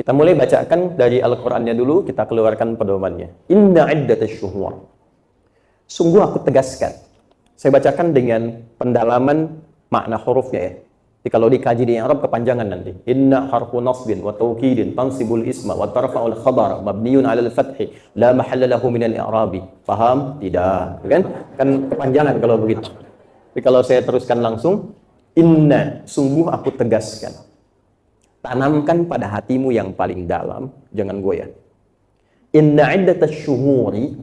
Kita mulai bacakan dari Al-Qur'annya dulu, kita keluarkan pedomannya. Inna iddatash syuhur. Sungguh aku tegaskan. Saya bacakan dengan pendalaman makna hurufnya ya. Jadi kalau dikaji di Arab kepanjangan nanti. Inna harfu nasbin wa tawkidin tansibul isma wa tarfa'ul khabar mabniun 'alal fathi la mahalla lahu minal i'rabi. Paham? Tidak. Kan? Kan kepanjangan kalau begitu. Tapi kalau saya teruskan langsung, inna, sungguh aku tegaskan. Tanamkan pada hatimu yang paling dalam, jangan goyah. Inna iddatash syuhuri,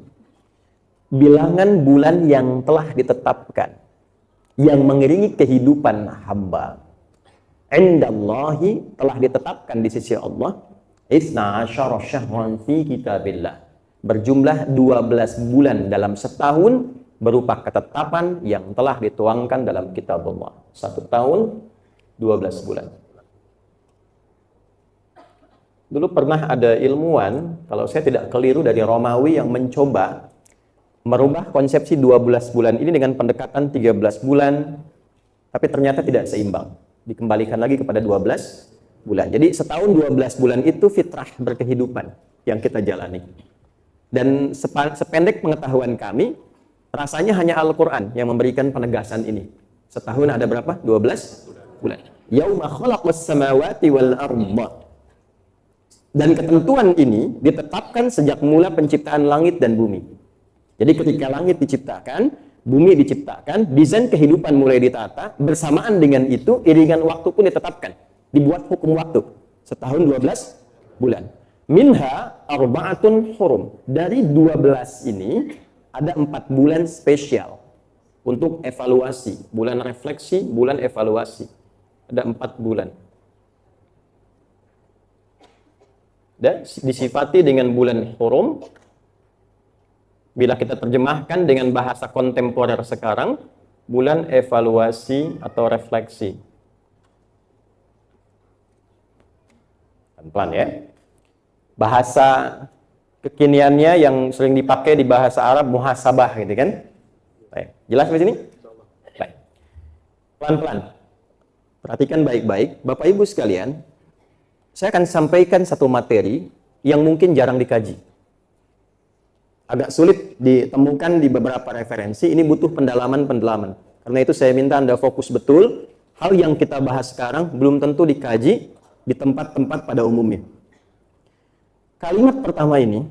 bilangan bulan yang telah ditetapkan yang mengiringi kehidupan hamba, indallahi, telah ditetapkan di sisi Allah, isna asyara syahran fi kitabillah, berjumlah 12 bulan dalam setahun berupa ketetapan yang telah dituangkan dalam kitab Allah. 1 tahun 12 bulan. Dulu pernah ada ilmuwan, kalau saya tidak keliru dari Romawi, yang mencoba merubah konsepsi 12 bulan ini dengan pendekatan 13 bulan, tapi ternyata tidak seimbang. Dikembalikan lagi kepada 12 bulan. Jadi setahun 12 bulan itu fitrah berkehidupan yang kita jalani. Dan sependek pengetahuan kami, rasanya hanya Al-Quran yang memberikan penegasan ini. Setahun ada berapa? 12 bulan. Yauma khalaqas samawati wal arda. Dan ketentuan ini ditetapkan sejak mula penciptaan langit dan bumi. Jadi ketika langit diciptakan, bumi diciptakan, desain kehidupan mulai ditata, bersamaan dengan itu iringan waktu pun ditetapkan. Dibuat hukum waktu. Setahun 12 bulan. Minha arba'atun hurum. Dari 12 ini ada 4 bulan spesial untuk evaluasi, bulan refleksi, bulan evaluasi. Ada 4 bulan. Dan disifati dengan bulan hurum. Bila kita terjemahkan dengan bahasa kontemporer sekarang, bulan evaluasi atau refleksi. Pelan-pelan ya. Bahasa kekiniannya yang sering dipakai di bahasa Arab, muhasabah gitu kan. Baik. Jelas di sini? Baik. Pelan-pelan. Perhatikan baik-baik. Bapak Ibu sekalian, saya akan sampaikan satu materi yang mungkin jarang dikaji. Agak sulit ditemukan di beberapa referensi, ini butuh pendalaman-pendalaman. Karena itu saya minta Anda fokus betul, hal yang kita bahas sekarang belum tentu dikaji di tempat-tempat pada umumnya. Kalimat pertama ini,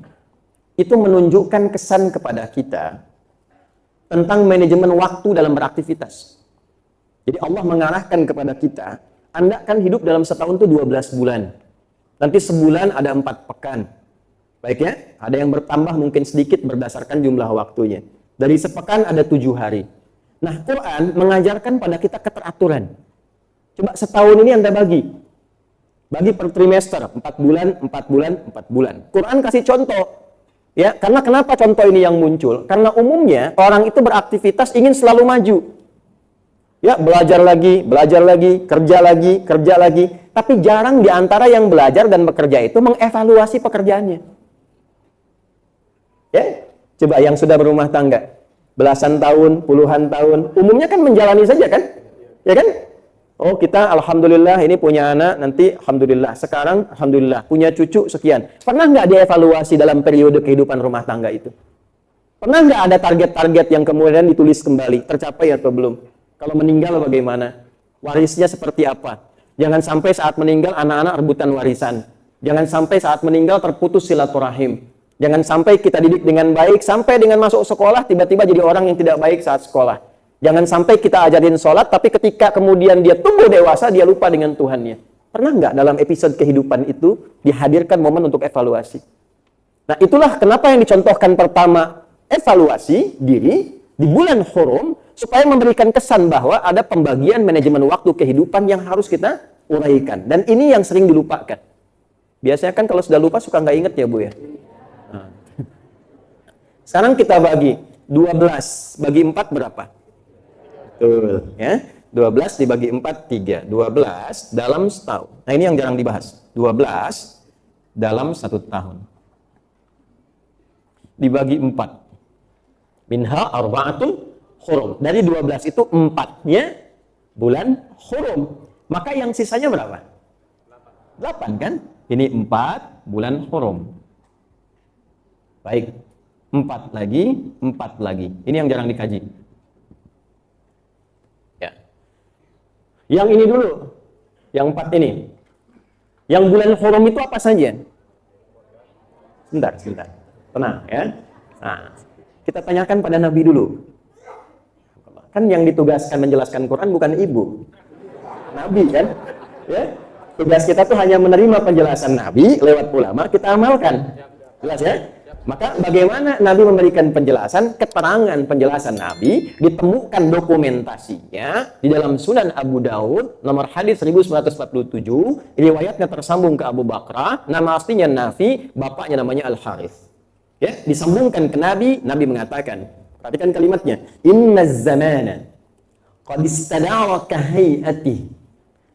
itu menunjukkan kesan kepada kita tentang manajemen waktu dalam beraktivitas. Jadi Allah mengarahkan kepada kita, Anda kan hidup dalam setahun itu 12 bulan. Nanti sebulan ada 4 pekan. Baik ya, ada yang bertambah mungkin sedikit berdasarkan jumlah waktunya. Dari sepekan ada 7 hari. Nah, Quran mengajarkan pada kita keteraturan. Coba setahun ini Anda bagi. Bagi per trimester, 4 bulan, 4 bulan, 4 bulan. Quran kasih contoh. Ya, karena kenapa contoh ini yang muncul? Karena umumnya orang itu beraktivitas ingin selalu maju. Ya, belajar lagi, kerja lagi, kerja lagi. Tapi jarang di antara yang belajar dan bekerja itu mengevaluasi pekerjaannya. Ya, coba yang sudah berumah tangga, belasan tahun, puluhan tahun, umumnya kan menjalani saja kan? Ya kan? Oh, kita alhamdulillah ini punya anak, nanti alhamdulillah, sekarang alhamdulillah punya cucu sekian. Pernah nggak dievaluasi dalam periode kehidupan rumah tangga itu? Pernah nggak ada target-target yang kemudian ditulis kembali, tercapai atau belum? Kalau meninggal bagaimana? Warisnya seperti apa? Jangan sampai saat meninggal anak-anak rebutan warisan. Jangan sampai saat meninggal terputus silaturahim. Jangan sampai kita didik dengan baik, sampai dengan masuk sekolah, tiba-tiba jadi orang yang tidak baik saat sekolah. Jangan sampai kita ajarin sholat, tapi ketika kemudian dia tumbuh dewasa, dia lupa dengan Tuhannya. Pernah nggak dalam episode kehidupan itu dihadirkan momen untuk evaluasi? Nah, itulah kenapa yang dicontohkan pertama, evaluasi diri di bulan Hurum, supaya memberikan kesan bahwa ada pembagian manajemen waktu kehidupan yang harus kita uraikan. Dan ini yang sering dilupakan. Biasanya kan kalau sudah lupa suka nggak inget ya Bu ya? Nah. Sekarang kita bagi 12 bagi 4 berapa? Betul, ya. 12 dibagi 4 3. 12 dalam setahun. Nah, ini yang jarang dibahas. 12 dalam 1 tahun. Dibagi 4. Minha arba'atun hurum. Dari 12 itu 4-nya bulan Hurum. Maka yang sisanya berapa? 8 kan? Ini 4 bulan hurum. Baik. 4 lagi. Ini yang jarang dikaji. Ya. Yang ini dulu. Yang 4 ini. Yang bulan hurum itu apa saja? Sebentar. Tenang ya. Nah, kita tanyakan pada Nabi dulu. Kan yang ditugaskan menjelaskan Quran bukan ibu. Nabi kan? Ya. Tugas kita tuh hanya menerima penjelasan Nabi lewat ulama, kita amalkan. Jelas ya? Maka bagaimana Nabi memberikan penjelasan, keterangan penjelasan Nabi, ditemukan dokumentasinya di dalam Sunan Abu Daud, nomor hadis 1947, riwayatnya tersambung ke Abu Bakrah, nama aslinya Nafi, bapaknya namanya Al-Harith. Ya, disambungkan ke Nabi, Nabi mengatakan, perhatikan kalimatnya, Inna zamana qad istadara ka hay'ati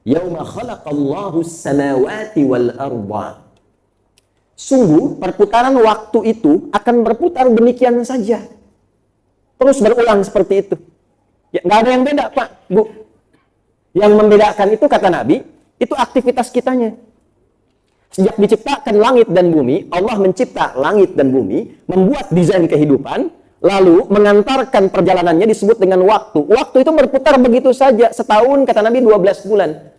yauma khalaqallahu as-samawati wal arda. Sungguh perputaran waktu itu akan berputar demikian saja, terus berulang seperti itu. Ya, nggak ada yang beda, Pak, Bu. Yang membedakan itu, kata Nabi, itu aktivitas kitanya. Sejak diciptakan langit dan bumi, Allah mencipta langit dan bumi, membuat desain kehidupan, lalu mengantarkan perjalanannya disebut dengan waktu. Waktu itu berputar begitu saja, setahun, kata Nabi, 12 bulan.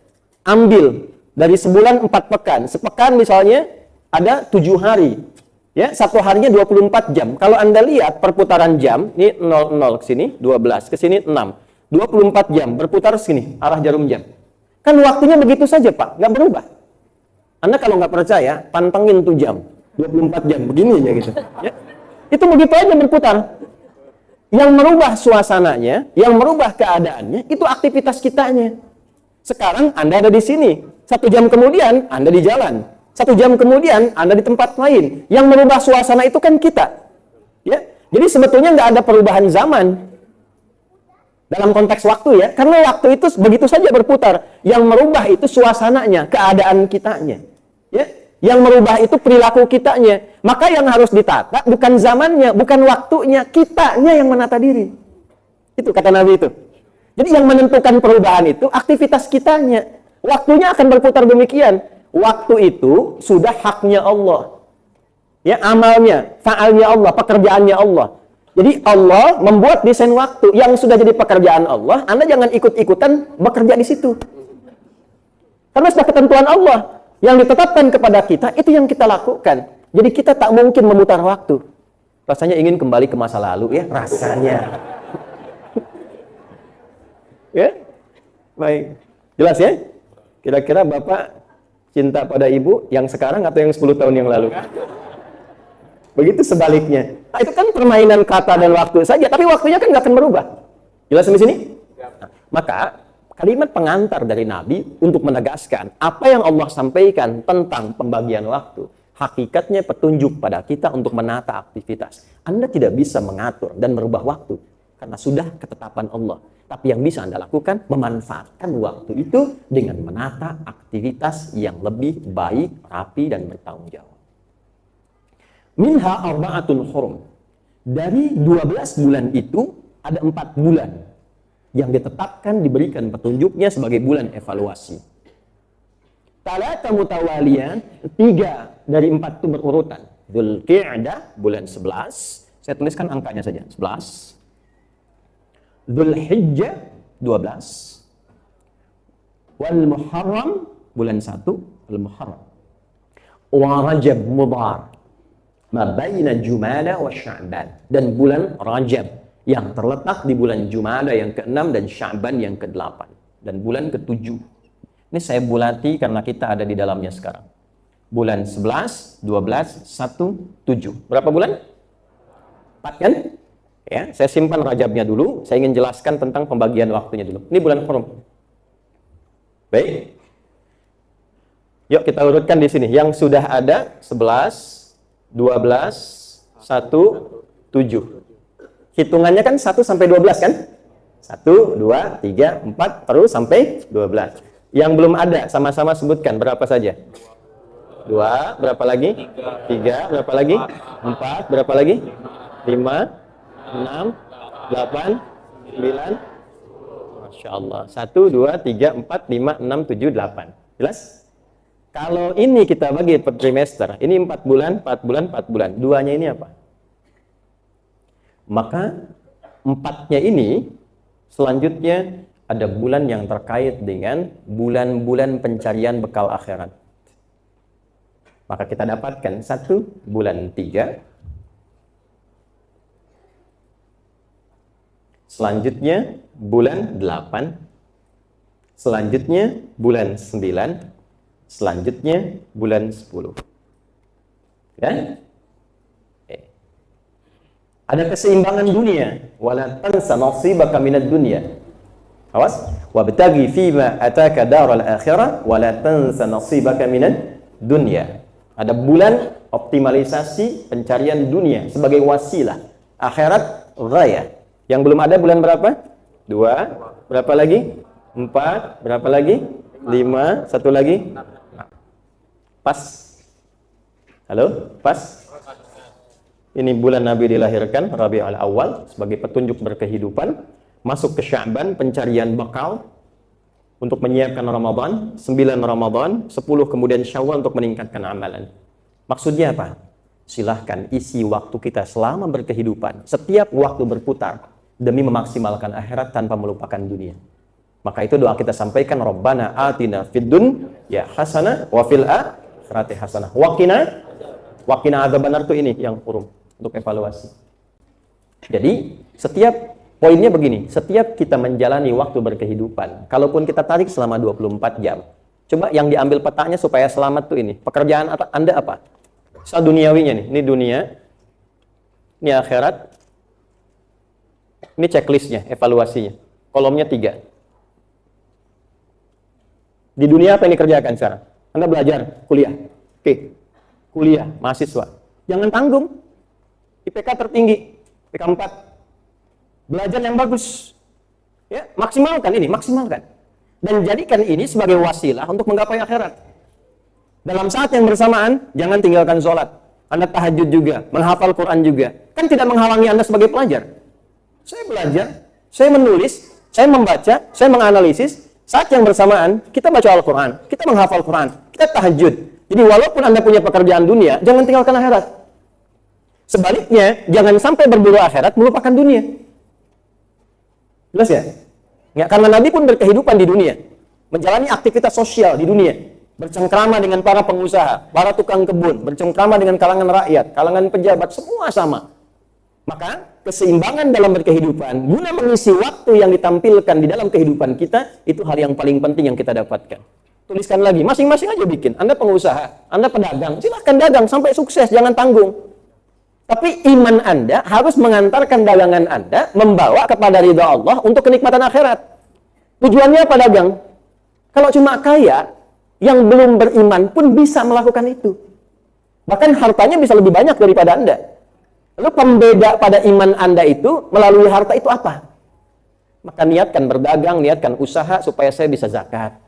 Ambil dari sebulan 4 pekan. Sepekan misalnya ada 7 hari. Ya, satu harinya 24 jam. Kalau Anda lihat perputaran jam, ini 00 ke sini, 12, ke sini 6. 24 jam berputar sini, arah jarum jam. Kan waktunya begitu saja, Pak, nggak berubah. Anda kalau nggak percaya, pantengin tuh jam, 24 jam, begini aja gitu. Ya. Itu begitu aja berputar. Yang merubah suasananya, yang merubah keadaannya, itu aktivitas kitanya. Sekarang Anda ada di sini, 1 jam kemudian Anda di jalan. 1 jam kemudian Anda di tempat lain. Yang merubah suasana itu kan kita. Ya, jadi sebetulnya nggak ada perubahan zaman dalam konteks waktu ya, karena waktu itu begitu saja berputar. Yang merubah itu suasananya, keadaan kitanya. Ya, yang merubah itu perilaku kitanya. Maka yang harus ditata bukan zamannya, bukan waktunya, kitanya yang menata diri. Itu kata Nabi itu. Jadi yang menentukan perubahan itu aktivitas kitanya. Waktunya akan berputar demikian. Waktu itu sudah haknya Allah. Ya, amalnya, fa'alnya Allah, pekerjaannya Allah. Jadi Allah membuat desain waktu yang sudah jadi pekerjaan Allah, Anda jangan ikut-ikutan bekerja di situ. Karena sudah ketentuan Allah yang ditetapkan kepada kita, itu yang kita lakukan. Jadi kita tak mungkin memutar waktu. Rasanya ingin kembali ke masa lalu ya, rasanya. Ya? Baik. Jelas ya? Kira-kira Bapak cinta pada ibu yang sekarang atau yang 10 tahun yang lalu? Begitu sebaliknya. Nah, itu kan permainan kata dan waktu saja, tapi waktunya kan nggak akan berubah. Jelas di sini? Nah, maka kalimat pengantar dari Nabi untuk menegaskan apa yang Allah sampaikan tentang pembagian waktu, hakikatnya petunjuk pada kita untuk menata aktivitas. Anda tidak bisa mengatur dan merubah waktu karena sudah ketetapan Allah. Tapi yang bisa Anda lakukan, memanfaatkan waktu itu dengan menata aktivitas yang lebih baik, rapi, dan bertanggung jawab. Minha arba'atun hurum. Dari 12 bulan itu, ada 4 bulan yang ditetapkan, diberikan petunjuknya sebagai bulan evaluasi. Talata mutawalian, 3 dari 4 itu berurutan. Dzulqa'dah, bulan 11. Saya tuliskan angkanya saja, 11. Dzulhijjah 12. Wal Muharram bulan 1, Al Muharram. Wa Rajab Mudhar ma baina Jumada wa Sya'ban, dan bulan Rajab yang terletak di bulan Jumada yang ke-6 dan Sya'ban yang ke-8 dan bulan ke-7. Ini saya bulati karena kita ada di dalamnya sekarang. Bulan 11, 12, 1, 7. Berapa bulan? 4 kan? Ya, saya simpan Rajabnya dulu. Saya ingin jelaskan tentang pembagian waktunya dulu. Ini bulan hurum. Baik. Yuk kita urutkan di sini. Yang sudah ada 11, 12, 1, 7. Hitungannya kan 1 sampai 12 kan? 1, 2, 3, 4, terus sampai 12. Yang belum ada, sama-sama sebutkan berapa saja? 2, berapa lagi? 3, berapa lagi? 4, berapa lagi? 5, 6, 8, 9, Masya Allah. 1, 2, 3, 4, 5, 6, 7, 8. Jelas? Kalau ini kita bagi per trimester, ini 4 bulan, 4 bulan, 4 bulan. Duanya ini apa? Maka 4-nya ini selanjutnya ada bulan yang terkait dengan bulan-bulan pencarian bekal akhirat. Maka kita dapatkan 1 bulan 3. Selanjutnya bulan 8. Selanjutnya bulan 9. Selanjutnya bulan 10. Ya? Ada keseimbangan dunia. Wala tansa nasibaka minad dunya. Awas. Wabtaghi fima ataka daral akhirah wala tansa nasibaka minad dunya. Ada bulan optimalisasi pencarian dunia sebagai wasilah. Akhirat ghaya. Yang belum ada bulan berapa? 2. Berapa lagi? 4. Berapa lagi? 5. 1 lagi? Pas. Halo? Pas? Ini bulan Nabi dilahirkan, Rabiul Awal, sebagai petunjuk berkehidupan. Masuk ke Sya'ban, pencarian bekal untuk menyiapkan Ramadan. 9 Ramadan, 10 kemudian Syawal untuk meningkatkan amalan. Maksudnya apa? Silahkan isi waktu kita selama berkehidupan. Setiap waktu berputar demi memaksimalkan akhirat tanpa melupakan dunia. Maka itu doa kita sampaikan, Rabbana atina fid dunya hasanah wa fil akhirati hasanah wa qina adzabannar. Itu ini yang kurung untuk evaluasi. Jadi setiap poinnya begini, setiap kita menjalani waktu berkehidupan, kalaupun kita tarik selama 24 jam, coba yang diambil petanya supaya selamat tuh ini. Pekerjaan Anda apa? Soal duniawinya nih, ini dunia, ini akhirat, ini checklistnya, evaluasinya. Kolomnya 3. Di dunia apa yang dikerjakan sekarang? Anda belajar, kuliah. Oke. Kuliah, mahasiswa. Jangan tanggung. IPK tertinggi, IPK 4. Belajar yang bagus. Ya, maksimalkan ini, maksimalkan. Dan jadikan ini sebagai wasilah untuk menggapai akhirat. Dalam saat yang bersamaan, jangan tinggalkan sholat. Anda tahajud juga, menghafal Quran juga. Kan tidak menghalangi Anda sebagai pelajar. Saya belajar, saya menulis, saya membaca, saya menganalisis. Saat yang bersamaan, kita baca Al-Quran, kita menghafal Quran, kita tahajud. Jadi walaupun Anda punya pekerjaan dunia, jangan tinggalkan akhirat. Sebaliknya, jangan sampai berburu akhirat, melupakan dunia. Jelas ya? Ya, karena Nabi pun berkehidupan di dunia. Menjalani aktivitas sosial di dunia. Bercengkrama dengan para pengusaha, para tukang kebun, bercengkrama dengan kalangan rakyat, kalangan pejabat, semua sama. Maka keseimbangan dalam berkehidupan guna mengisi waktu yang ditampilkan di dalam kehidupan kita, itu hal yang paling penting yang kita dapatkan. Tuliskan lagi, masing-masing aja bikin. Anda pengusaha, Anda pedagang, silahkan dagang sampai sukses, jangan tanggung. Tapi iman Anda harus mengantarkan dagangan Anda membawa kepada ridha Allah untuk kenikmatan akhirat. Tujuannya apa dagang? Kalau cuma kaya, yang belum beriman pun bisa melakukan itu. Bahkan hartanya bisa lebih banyak daripada Anda. Lalu pembeda pada iman Anda itu melalui harta itu apa? Maka niatkan berdagang, niatkan usaha supaya saya bisa zakat,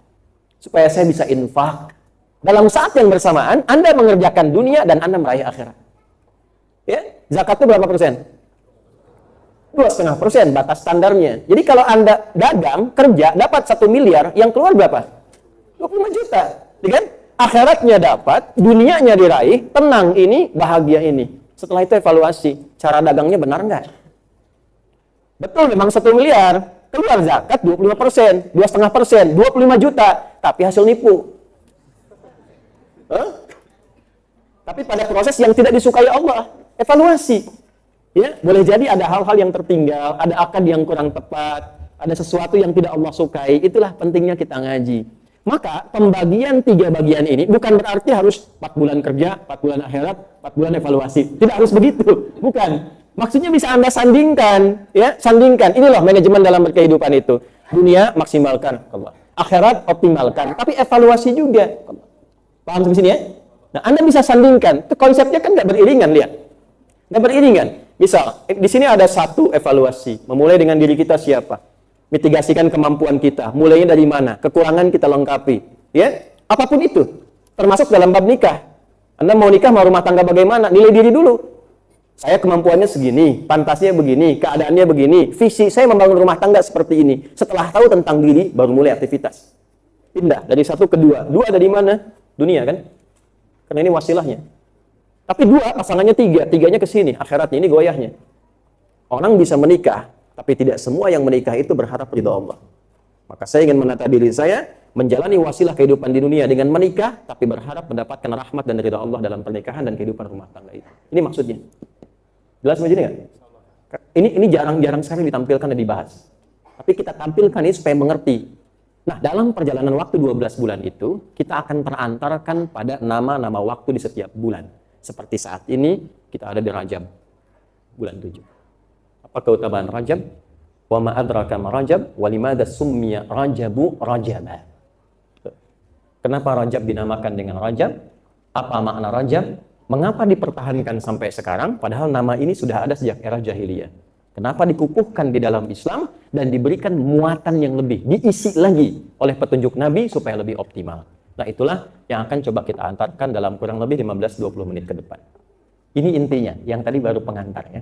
supaya saya bisa infak. Dalam saat yang bersamaan, Anda mengerjakan dunia dan Anda meraih akhirat. Ya, zakat itu berapa persen? 2,5% batas standarnya. Jadi kalau Anda dagang, kerja, dapat 1 miliar, yang keluar berapa? 25 juta. Ya kan? Akhiratnya dapat, dunianya diraih, tenang ini, bahagia ini. Setelah itu evaluasi, cara dagangnya benar nggak? Betul, memang 1 miliar, keluar zakat 25%, 2,5%, 25 juta, tapi hasil nipu. Tapi pada proses yang tidak disukai Allah, evaluasi. Ya, boleh jadi ada hal-hal yang tertinggal, ada akad yang kurang tepat, ada sesuatu yang tidak Allah sukai, itulah pentingnya kita ngaji. Maka pembagian 3 bagian ini bukan berarti harus 4 bulan kerja, 4 bulan akhirat, 4 bulan evaluasi. Tidak harus begitu, bukan. Maksudnya bisa Anda sandingkan, ya, sandingkan. Ini loh manajemen dalam berkehidupan itu. Dunia maksimalkan, akhirat optimalkan, tapi evaluasi juga. Paham sampai sini ya? Nah, Anda bisa sandingkan. Itu konsepnya kan nggak beriringan, lihat. Nggak beriringan. Misal, di sini ada 1 evaluasi. Memulai dengan diri kita siapa? Mitigasikan kemampuan kita. Mulainya dari mana? Kekurangan kita lengkapi. Ya, apapun itu. Termasuk dalam bab nikah. Anda mau nikah, mau rumah tangga bagaimana? Nilai diri dulu. Saya kemampuannya segini, pantasnya begini, keadaannya begini, visi saya membangun rumah tangga seperti ini. Setelah tahu tentang diri, baru mulai aktivitas. Pindah dari 1 ke 2. 2 dari mana? dunia kan? Karena ini wasilahnya. Tapi dua, pasangannya tiga, tiganya ke sini, akhiratnya ini goyahnya. Orang bisa menikah, tapi tidak semua yang menikah itu berharap ridha Allah. Maka saya ingin menata diri saya, menjalani wasilah kehidupan di dunia dengan menikah, tapi berharap mendapatkan rahmat dan ridha Allah dalam pernikahan dan kehidupan rumah tangga itu. Ini maksudnya. Jelas begini nggak? Ini jarang-jarang sekali ditampilkan dan dibahas. Tapi kita tampilkan ini supaya mengerti. Nah, dalam perjalanan waktu 12 bulan itu, kita akan terantarkan pada nama-nama waktu di setiap bulan. Seperti saat ini, kita ada di Rajab, bulan 7. Apa keutamaan Rajab? Wa ma adraka ma Rajab, wa limada summiya Rajabu Rajaba. Kenapa Rajab dinamakan dengan Rajab? Apa makna Rajab? Mengapa dipertahankan sampai sekarang? Padahal nama ini sudah ada sejak era jahiliyah. Kenapa dikukuhkan di dalam Islam dan diberikan muatan yang lebih, diisi lagi oleh petunjuk Nabi supaya lebih optimal. Nah, itulah yang akan coba kita antarkan dalam kurang lebih 15-20 menit ke depan. Ini intinya, yang tadi baru pengantarnya.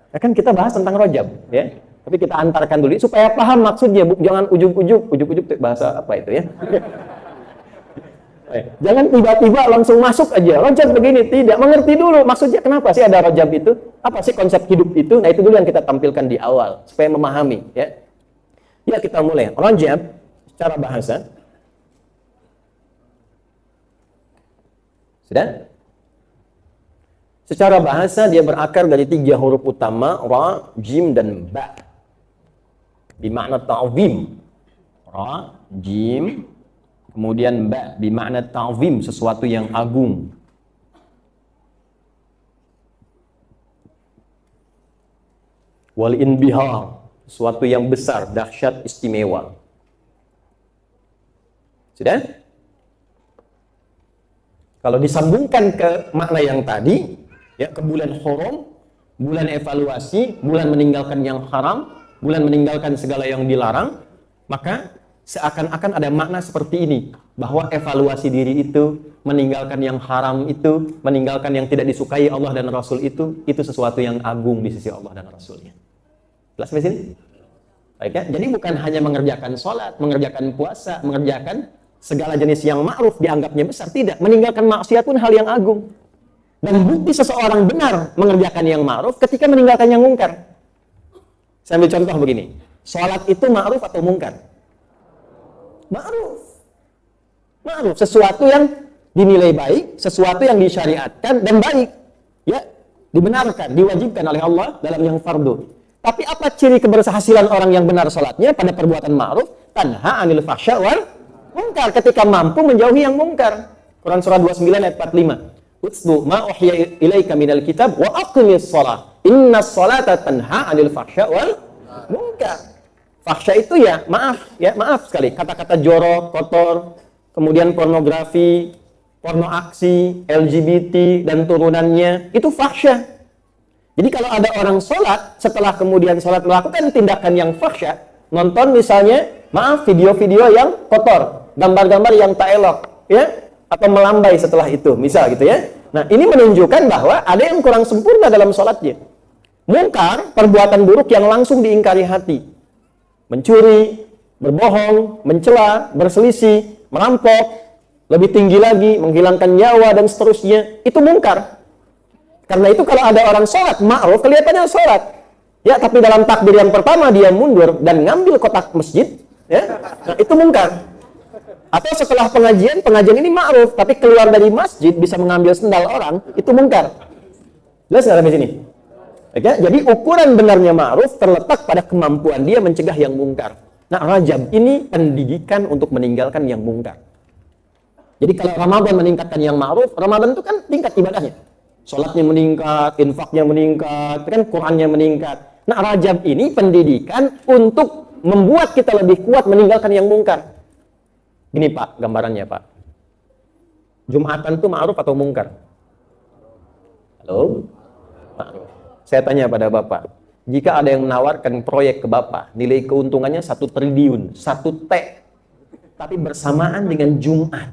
Ya kan kita bahas tentang Rajab, ya. Tapi kita antarkan dulu supaya paham maksudnya, jangan ujuk-ujuk bahasa apa itu ya. Jangan tiba-tiba langsung masuk aja. Rajab begini, tidak mengerti dulu maksudnya kenapa sih ada Rajab itu? Apa sih konsep hidup itu? Nah, itu dulu yang kita tampilkan di awal supaya memahami, ya. Ya, kita mulai. Rajab secara bahasa. Sudah? Secara bahasa dia berakar dari 3 huruf utama, ra, jim, dan ba. Bermakna ta'zim. Ra, jim, kemudian ba, bermakna ta'zim, sesuatu yang agung. Wal inbihar, sesuatu yang besar, dahsyat, istimewa. Sudah? Kalau disambungkan ke makna yang tadi, ya, ke bulan Haram, bulan evaluasi, bulan meninggalkan yang haram, bulan meninggalkan segala yang dilarang, maka seakan-akan ada makna seperti ini, bahwa evaluasi diri itu, meninggalkan yang haram itu, meninggalkan yang tidak disukai Allah dan Rasul itu sesuatu yang agung di sisi Allah dan Rasulnya. Jelas di sini? Baik ya? Jadi bukan hanya mengerjakan sholat, mengerjakan puasa, mengerjakan segala jenis yang ma'ruf dianggapnya besar, tidak. Meninggalkan maksiat pun hal yang agung. Dan bukti seseorang benar mengerjakan yang ma'ruf ketika meninggalkan yang mungkar. Saya ambil contoh begini. Sholat itu ma'ruf atau mungkar? Ma'ruf. Ma'ruf, sesuatu yang dinilai baik, sesuatu yang disyariatkan dan baik. Ya, dibenarkan, diwajibkan oleh Allah dalam yang fardu. Tapi apa ciri keberhasilan orang yang benar sholatnya pada perbuatan ma'ruf? Tanha 'anil fahsya wal munkar, ketika mampu menjauhi yang mungkar. Quran surah 29 ayat 45. Utslu ma uhiya ilaika minal kitab wa aqimis shalah. Innas salata tanha 'anil fahsya wal munkar. Fahsya itu ya maaf sekali, kata-kata jorok, kotor, kemudian pornografi, porno aksi, LGBT dan turunannya, itu fahsya. Jadi kalau ada orang sholat, setelah kemudian sholat melakukan tindakan yang fahsya, nonton misalnya, video-video yang kotor, gambar-gambar yang tak elok, ya, atau melambai setelah itu, misal gitu ya. Nah, ini menunjukkan bahwa ada yang kurang sempurna dalam sholatnya. Mungkar, perbuatan buruk yang langsung diingkari hati. Mencuri, berbohong, mencela, berselisih, merampok, lebih tinggi lagi, menghilangkan nyawa dan seterusnya, itu mungkar. Karena itu kalau ada orang sholat ma'ruf, kelihatannya sholat, ya, tapi dalam takbir yang pertama dia mundur dan ngambil kotak masjid, ya, nah, itu mungkar. Atau setelah pengajian ini ma'ruf, tapi keluar dari masjid bisa mengambil sendal orang, itu mungkar. Jelas nggak sampai sini? Oke? Jadi ukuran benarnya ma'ruf terletak pada kemampuan dia mencegah yang mungkar. Nah, Rajab ini pendidikan untuk meninggalkan yang mungkar. Jadi kalau Ramadan meningkatkan yang ma'ruf, Ramadan itu kan tingkat ibadahnya. Sholatnya meningkat, infaknya meningkat, kan Qurannya meningkat. Nah, Rajab ini pendidikan untuk membuat kita lebih kuat meninggalkan yang mungkar. Gini Pak, gambarannya Pak. Jumatan itu ma'ruf atau mungkar? Halo? Ma'ruf. Saya tanya pada Bapak, jika ada yang menawarkan proyek ke Bapak, nilai keuntungannya 1 triliun, 1 T, tapi bersamaan dengan Jumat,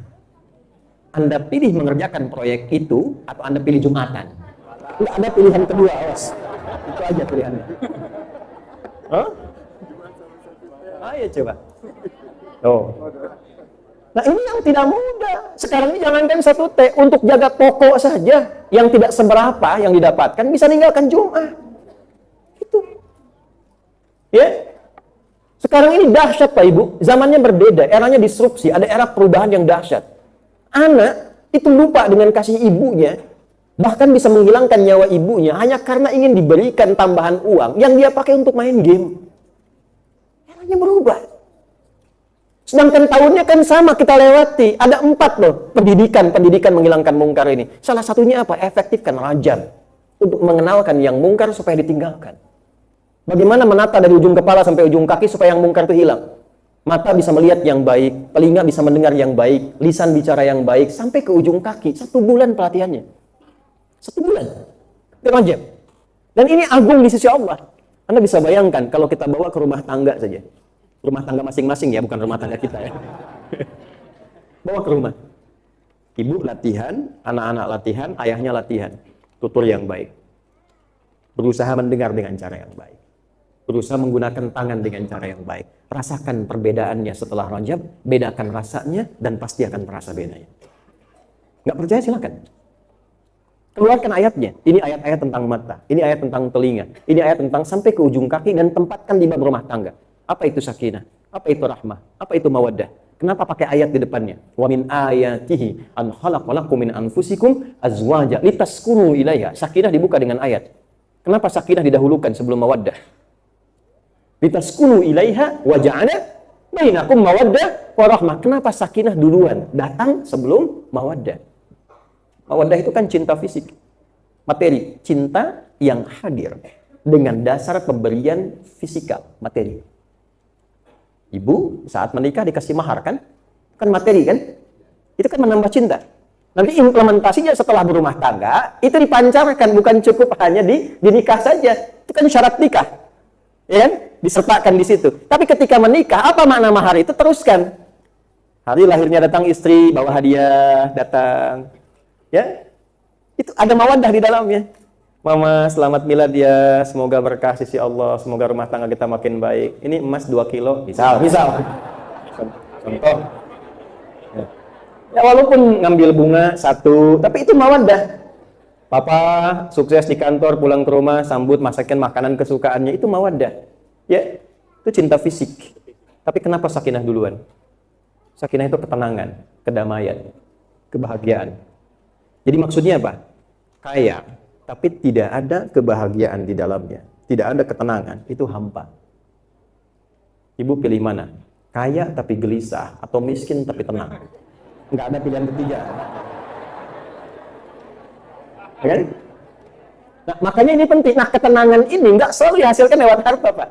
Anda pilih mengerjakan proyek itu atau Anda pilih Jumatan? Nggak ada pilihan kedua, awas. Itu aja pilihannya. Hah? Ayo coba. Oh. Nah ini yang tidak mudah. Sekarang ini jangankan 1 T, untuk jaga toko saja yang tidak seberapa yang didapatkan bisa ninggalkan Jum'ah. Itu. Ya. Sekarang ini dahsyat Pak Ibu, zamannya berbeda, eranya disrupsi, ada era perubahan yang dahsyat. Anak itu lupa dengan kasih ibunya, bahkan bisa menghilangkan nyawa ibunya hanya karena ingin diberikan tambahan uang yang dia pakai untuk main game. Eranya berubah. Sedangkan tahunnya kan sama kita lewati. Ada 4 loh pendidikan menghilangkan mungkar ini. Salah satunya apa? Efektifkan rajam untuk mengenalkan yang mungkar supaya ditinggalkan. Bagaimana menata dari ujung kepala sampai ujung kaki supaya yang mungkar itu hilang. Mata bisa melihat yang baik, telinga bisa mendengar yang baik, lisan bicara yang baik, sampai ke ujung kaki. 1 bulan pelatihannya. 1 bulan. Rajam. Dan ini agung di sisi Allah. Anda bisa bayangkan kalau kita bawa ke rumah tangga saja. Rumah tangga masing-masing ya, bukan rumah tangga kita ya. Bawa ke rumah. Ibu latihan, anak-anak latihan, ayahnya latihan. Tutur yang baik. Berusaha mendengar dengan cara yang baik. Berusaha menggunakan tangan dengan cara yang baik. Rasakan perbedaannya setelah rajab, bedakan rasanya, dan pasti akan merasa bedanya. Nggak percaya silakan. Keluarkan ayatnya. Ini ayat-ayat tentang mata. Ini ayat tentang telinga. Ini ayat tentang sampai ke ujung kaki dan tempatkan di bab rumah tangga. Apa itu sakinah? Apa itu rahmah? Apa itu mawaddah? Kenapa pakai ayat di depannya? Wa min ayatihi an khalaqalakum min anfusikum azwaja litaskunu ilaiha. Sakinah dibuka dengan ayat. Kenapa sakinah didahulukan sebelum mawaddah? Litaskunu ilaiha wa ja'ala bainakum mawaddah wa rahmah. Kenapa sakinah duluan datang sebelum mawaddah? Mawaddah itu kan cinta fisik. Materi, cinta yang hadir dengan dasar pemberian fisikal, materi. Ibu saat menikah dikasih mahar kan? Kan materi kan? Itu kan menambah cinta. Nanti implementasinya setelah berumah tangga, itu dipancarkan, bukan cukup hanya di nikah saja. Itu kan syarat nikah. Ya kan? Disertakan di situ. Tapi ketika menikah, apa makna mahar itu? Teruskan. Hari lahirnya datang istri, bawa hadiah, datang. Ya? Itu ada mawaddah di dalamnya. Mama, selamat milad ya. Semoga berkah sisi Allah. Semoga rumah tangga kita makin baik. Ini emas 2 kilo. Misal. Contoh. Ya, walaupun ngambil bunga 1, tapi itu mawaddah. Papa sukses di kantor, pulang ke rumah, sambut, masakin makanan kesukaannya. Itu mawaddah. Ya, itu cinta fisik. Tapi kenapa sakinah duluan? Sakinah itu ketenangan, kedamaian, kebahagiaan. Jadi maksudnya apa? Kaya, tapi tidak ada kebahagiaan di dalamnya. Tidak ada ketenangan. Itu hampa. Ibu pilih mana? Kaya tapi gelisah, atau miskin tapi tenang? Nggak ada pilihan ketiga. Ya kan? Nah, makanya ini penting. Nah, ketenangan ini nggak selalu dihasilkan lewat harta, Pak.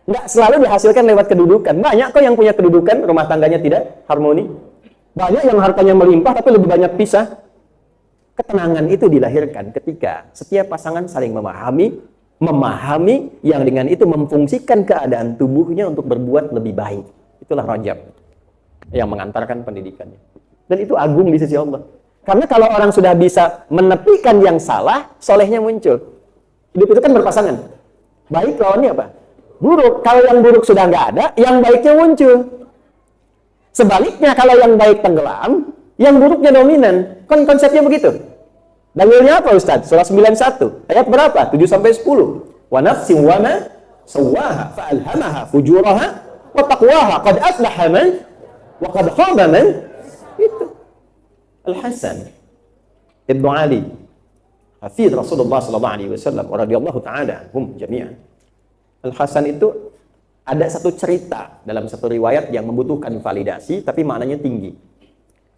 Nggak selalu dihasilkan lewat kedudukan. Banyak kok yang punya kedudukan, rumah tangganya tidak harmoni. Banyak yang hartanya melimpah, tapi lebih banyak pisah. Ketenangan itu dilahirkan ketika setiap pasangan saling memahami yang dengan itu memfungsikan keadaan tubuhnya untuk berbuat lebih baik. Itulah rajab yang mengantarkan pendidikannya. Dan itu agung di sisi Allah. Karena kalau orang sudah bisa menepikan yang salah, solehnya muncul. Hidup itu kan berpasangan. Baik lawannya apa? Buruk. Kalau yang buruk sudah nggak ada, yang baiknya muncul. Sebaliknya, kalau yang baik tenggelam, yang buruknya dominan. Kan konsepnya begitu. Dalilnya apa Ustaz? Surah 91. Ayat berapa? 7-10. Wa nafsin wa ma sawwaha fa'alhamaha fujuraha wa taqwaha qad aflaha man wa qad khaba man. Itu Al-Hasan Ibnu Ali, hafidh Rasulullah sallallahu alaihi wasallam wa radhiyallahu ta'ala hum jami'an. Al-Hasan itu ada satu cerita dalam satu riwayat yang membutuhkan validasi tapi maknanya tinggi.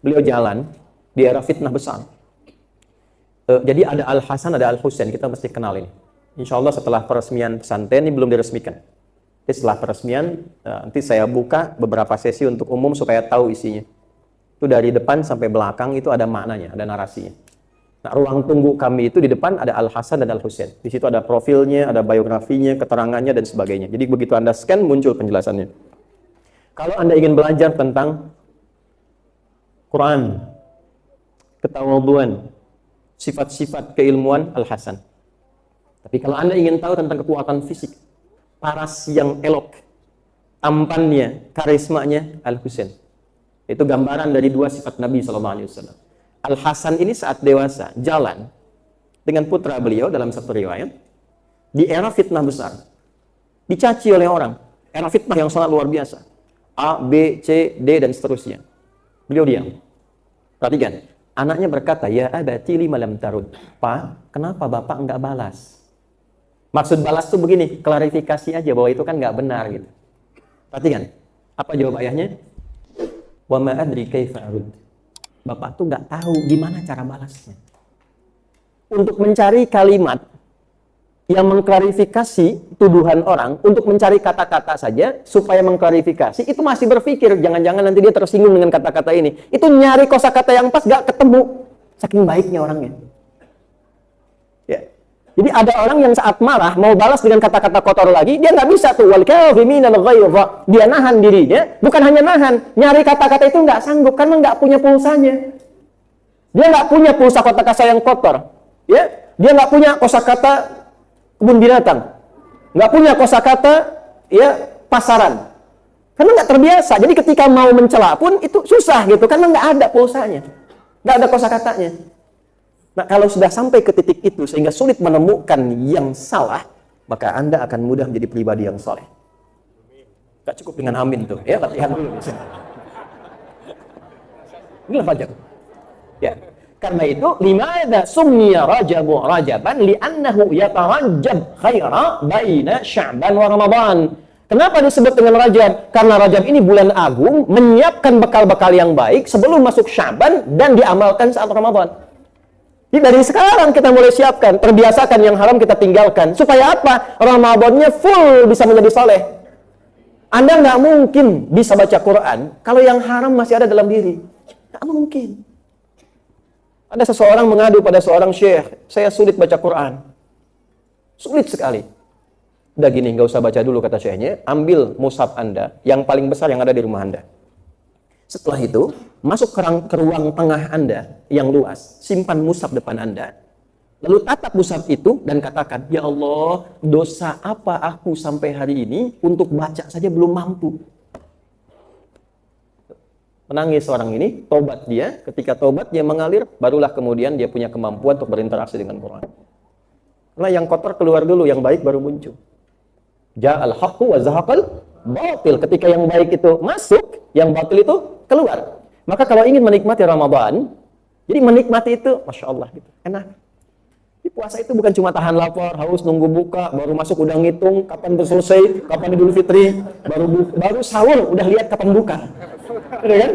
Beliau jalan di era fitnah besar. Jadi ada Al-Hasan, ada Al-Husain, kita mesti kenal ini. Insya Allah setelah peresmian pesantren ini belum diresmikan. Jadi setelah peresmian, nanti saya buka beberapa sesi untuk umum supaya tahu isinya. Itu dari depan sampai belakang itu ada maknanya, ada narasinya. Nah, ruang tunggu kami itu di depan ada Al-Hasan dan Al-Husain. Di situ ada profilnya, ada biografinya, keterangannya, dan sebagainya. Jadi begitu Anda scan, muncul penjelasannya. Kalau Anda ingin belajar tentang Quran, ketawadhuan, sifat-sifat keilmuan, Al-Hasan. Tapi kalau Anda ingin tahu tentang kekuatan fisik, paras yang elok, tampannya, karismanya, Al-Husain. Itu gambaran dari dua sifat Nabi SAW. Al-Hasan ini saat dewasa jalan dengan putra beliau dalam satu riwayat di era fitnah besar, dicaci oleh orang, era fitnah yang sangat luar biasa, A, B, C, D dan seterusnya. Beliau diam. Perhatikan, anaknya berkata, ya abati lima lam tarud. Pak, kenapa bapak enggak balas? Maksud balas tuh begini, klarifikasi aja bahwa itu kan enggak benar gitu. Perhatikan, apa jawab ayahnya? Wa ma adri kaifa arud. Bapak tuh enggak tahu gimana cara balasnya. Untuk mencari kalimat yang mengklarifikasi tuduhan orang, untuk mencari kata-kata saja supaya mengklarifikasi, itu masih berpikir jangan-jangan nanti dia tersinggung dengan kata-kata ini. Itu nyari kosakata yang pas gak ketemu, saking baiknya orangnya. Ya. Jadi ada orang yang saat marah mau balas dengan kata-kata kotor lagi, dia nggak bisa tuh. Wal kaziminal ghaidha. Dia nahan dirinya, bukan hanya nahan, nyari kata-kata itu nggak sanggup karena nggak punya pulsanya. Dia nggak punya pulsa kata-kata yang kotor. Ya, dia nggak punya kosakata kebun binatang, nggak punya kosakata ya pasaran, karena nggak terbiasa. Jadi ketika mau mencela pun itu susah gitu, karena nggak ada pulsanya, nggak ada kosakatanya. Nah, kalau sudah sampai ke titik itu sehingga sulit menemukan yang salah, maka Anda akan mudah menjadi pribadi yang soleh. Nggak cukup dengan amin tuh, ya latihan dulu. Ini apa aja? Ya. Karena itu, limadha summiya Rajabu Rajaban li'annahu yatarajjab khaira baina Sya'ban wa Ramadan. Kenapa disebut dengan Rajab? Karena Rajab ini bulan agung, menyiapkan bekal-bekal yang baik sebelum masuk Sya'ban dan diamalkan saat Ramadan. Jadi dari sekarang kita mulai siapkan, terbiasakan yang haram kita tinggalkan. Supaya apa? Ramadannya full bisa menjadi soleh. Anda nggak mungkin bisa baca Quran kalau yang haram masih ada dalam diri. Nggak mungkin. Ada seseorang mengadu pada seorang syekh, saya sulit baca Quran. Sulit sekali. Udah gini, nggak usah baca dulu kata syekhnya, ambil mushaf Anda, yang paling besar yang ada di rumah Anda. Setelah itu, masuk ke ruang tengah Anda yang luas, simpan mushaf depan Anda. Lalu tatap mushaf itu dan katakan, ya Allah, dosa apa aku sampai hari ini untuk baca saja belum mampu. Menangis orang ini, tobat dia. Ketika tobat dia mengalir, barulah kemudian dia punya kemampuan untuk berinteraksi dengan Quran. Karena yang kotor keluar dulu, yang baik baru muncul. Ja'al haqqu wa zahaqal batil. Ketika yang baik itu masuk, yang batil itu keluar. Maka kalau ingin menikmati Ramadan, jadi menikmati itu, Masya Allah, gitu. Enak. Di puasa itu bukan cuma tahan lapar, haus, nunggu buka, baru masuk udah ngitung kapan selesai, kapan Idul Fitri, baru sahur udah lihat kapan buka. Ya kan?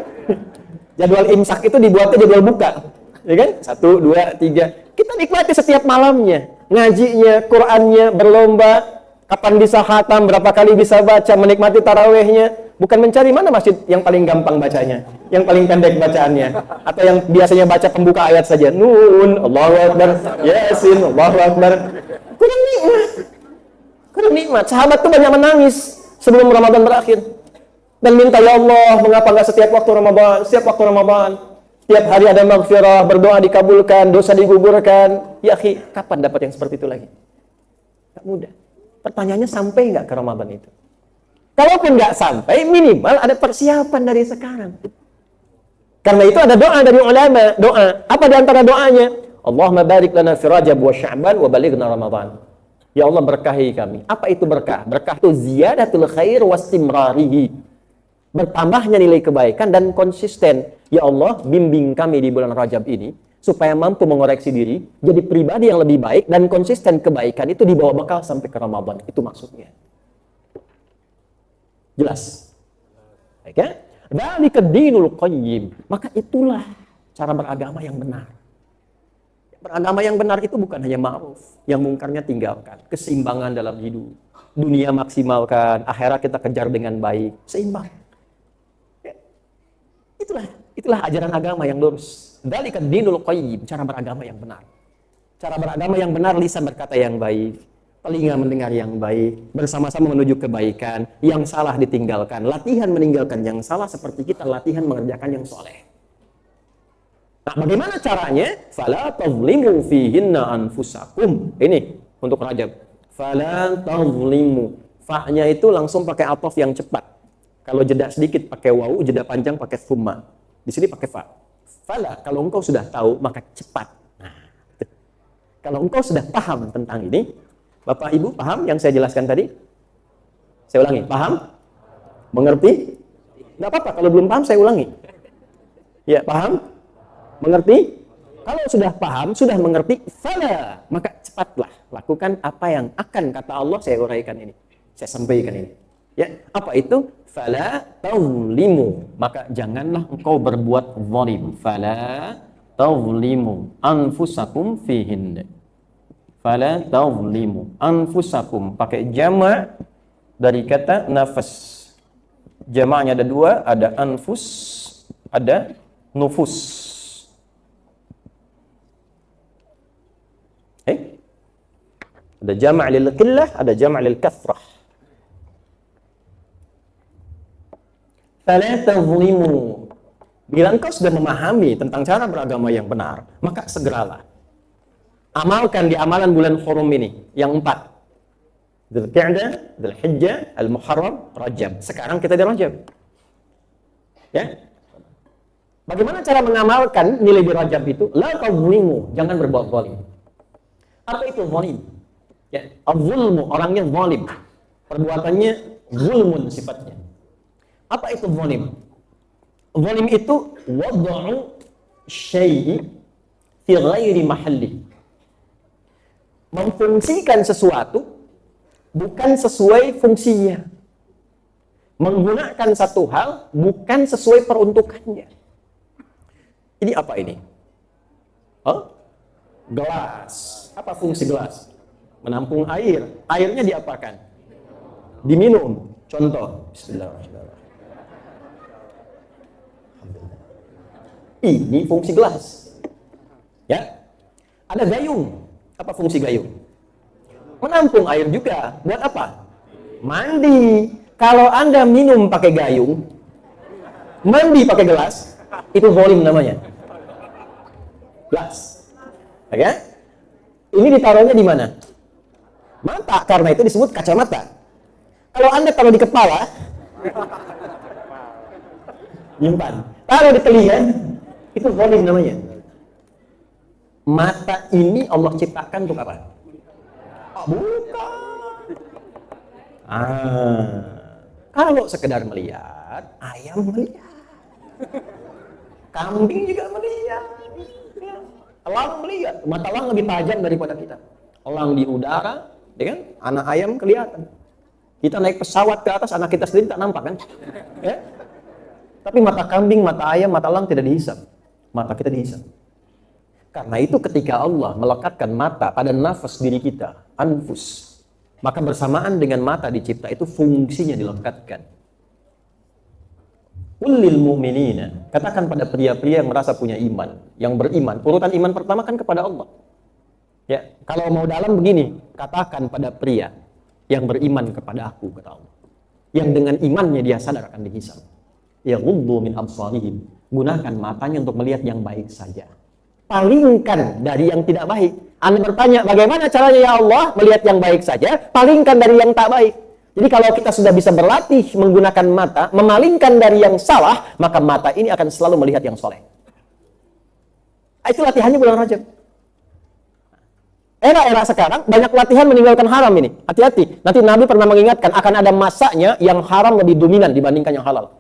Jadwal imsak itu dibuatnya jadwal buka. Ya kan? 1, 2, 3. Kita nikmati setiap malamnya, ngajinya, Qur'annya, berlomba, kapan bisa khatam, berapa kali bisa baca, menikmati tarawehnya. Bukan mencari mana masjid yang paling gampang bacanya, yang paling pendek bacaannya, atau yang biasanya baca pembuka ayat saja. Nun, Allahu Akbar, Yasin, Allahu Akbar. Kurang nikmat. Kurang nikmat. Sahabat tuh banyak menangis sebelum Ramadan berakhir. Dan minta, ya Allah, mengapa nggak setiap waktu Ramadan, setiap hari ada maghfirah, berdoa dikabulkan, dosa digugurkan. Ya akhi, kapan dapat yang seperti itu lagi? Nggak mudah. Pertanyaannya, sampai nggak ke Ramadan itu? Kalaupun nggak sampai, minimal ada persiapan dari sekarang. Karena itu ada doa dari ulama. Doa. Apa di antara doanya? Allahumma barik lana fi Rajab wa Sya'ban wa balighna Ramadan. Ya Allah, berkahi kami. Apa itu berkah? Berkah itu ziyadatul khair wa istimrarihi. Bertambahnya nilai kebaikan dan konsisten. Ya Allah, bimbing kami di bulan Rajab ini supaya mampu mengoreksi diri, jadi pribadi yang lebih baik dan konsisten kebaikan itu dibawa bekal sampai ke Ramadan. Itu maksudnya. Jelas? Oke? Dzalika dinul qayyim. Maka itulah cara beragama yang benar. Beragama yang benar itu bukan hanya ma'ruf, yang mungkarnya tinggalkan, keseimbangan dalam hidup. Dunia maksimalkan, akhirat kita kejar dengan baik, seimbang. Ya. Itulah ajaran agama yang lurus. Dzalika dinul qayyim, cara beragama yang benar. Cara beragama yang benar, lisan berkata yang baik, telinga mendengar yang baik, bersama-sama menuju kebaikan, yang salah ditinggalkan, latihan meninggalkan yang salah seperti kita latihan mengerjakan yang soleh. Nah, bagaimana caranya? Fala tazlimu fihinna anfusakum. Ini untuk Rajab. Fala tazlimu. Fa-nya itu langsung pakai atof yang cepat. Kalau jeda sedikit pakai wawu, jeda panjang pakai thumma. Di sini pakai fa. Fala, kalau engkau sudah tahu, maka cepat. Nah, kalau engkau sudah paham tentang ini, Bapak Ibu paham yang saya jelaskan tadi? Saya ulangi, paham? Mengerti? Nggak apa-apa, kalau belum paham saya ulangi. Ya, paham? Mengerti? Kalau sudah paham, sudah mengerti, fala, maka cepatlah lakukan apa yang akan kata Allah saya uraikan ini. Saya sampaikan ini. Ya, apa itu? Fala tazlimu, maka janganlah engkau berbuat zalim. Fala tazlimu anfusakum fihin. Fala tazlimu anfusakum, pakai jama' dari kata nafas. Jamaknya ada dua, ada anfus, ada nufus. Ada jama' lil qillah, ada jama' lil kathrah. Fala tazlimu. Bila engkau sudah memahami tentang cara beragama yang benar, maka segeralah amalkan di amalan bulan Hurum ini yang 4. Dzulqa'dah, Dzulhijjah, Al-Muharram, Rajab. Sekarang kita di Rajab. Ya. Bagaimana cara mengamalkan nilai di Rajab itu? La tazlimu, jangan berbuat zalim. Apa itu zalim? Ya, az-zulmu, orangnya zalim. Perbuatannya zulmun sifatnya. Apa itu zalim? Zalim itu wad'u syai'i fi ghairi mahalli. Memfungsikan sesuatu bukan sesuai fungsinya. Menggunakan satu hal bukan sesuai peruntukannya. Ini apa ini? Gelas. Apa fungsi gelas? Menampung air. Airnya diapakan? Diminum. Contoh. Bismillahirrahmanirrahim. Ini fungsi gelas. Ya. Ada gayung. Apa fungsi gayung? Menampung air juga. Buat apa? Mandi. Kalau Anda minum pakai gayung, mandi pakai gelas, itu zalim namanya. Gelas. Oke? Ini ditaruhnya di mana? Mata, karena itu disebut kacamata. Kalau Anda taruh di kepala, nyimpan. Taruh di telinga, itu zalim namanya. Mata ini Allah ciptakan untuk apa? Bukan. Kalau sekedar melihat, ayam melihat. Kambing juga melihat. Elang melihat. Mata elang lebih tajam daripada kita. Elang di udara, ya kan? Anak ayam kelihatan. Kita naik pesawat ke atas, anak kita sendiri tak nampak kan? Ya? Tapi mata kambing, mata ayam, mata elang tidak dihisap. Mata kita dihisap. Karena itu ketika Allah melekatkan mata pada nafas diri kita, anfus, maka bersamaan dengan mata dicipta itu fungsinya dilekatkan. Qul mu'minina, katakan pada pria-pria yang merasa punya iman, yang beriman. Urutan iman pertama kan kepada Allah. Ya, kalau mau dalam begini, katakan pada pria yang beriman kepada aku, kata Allah. Yang dengan imannya dia sadar akan dihisab. Ya ghuddu min absarihim, gunakan matanya untuk melihat yang baik saja. Palingkan dari yang tidak baik. Anda bertanya, bagaimana caranya ya Allah melihat yang baik saja? Palingkan dari yang tak baik. Jadi kalau kita sudah bisa berlatih menggunakan mata, memalingkan dari yang salah, maka mata ini akan selalu melihat yang soleh. Itu latihannya bulan Rajab. Era-era sekarang banyak latihan meninggalkan haram ini. Hati-hati. Nanti Nabi pernah mengingatkan akan ada masanya yang haram lebih dominan dibandingkan yang halal.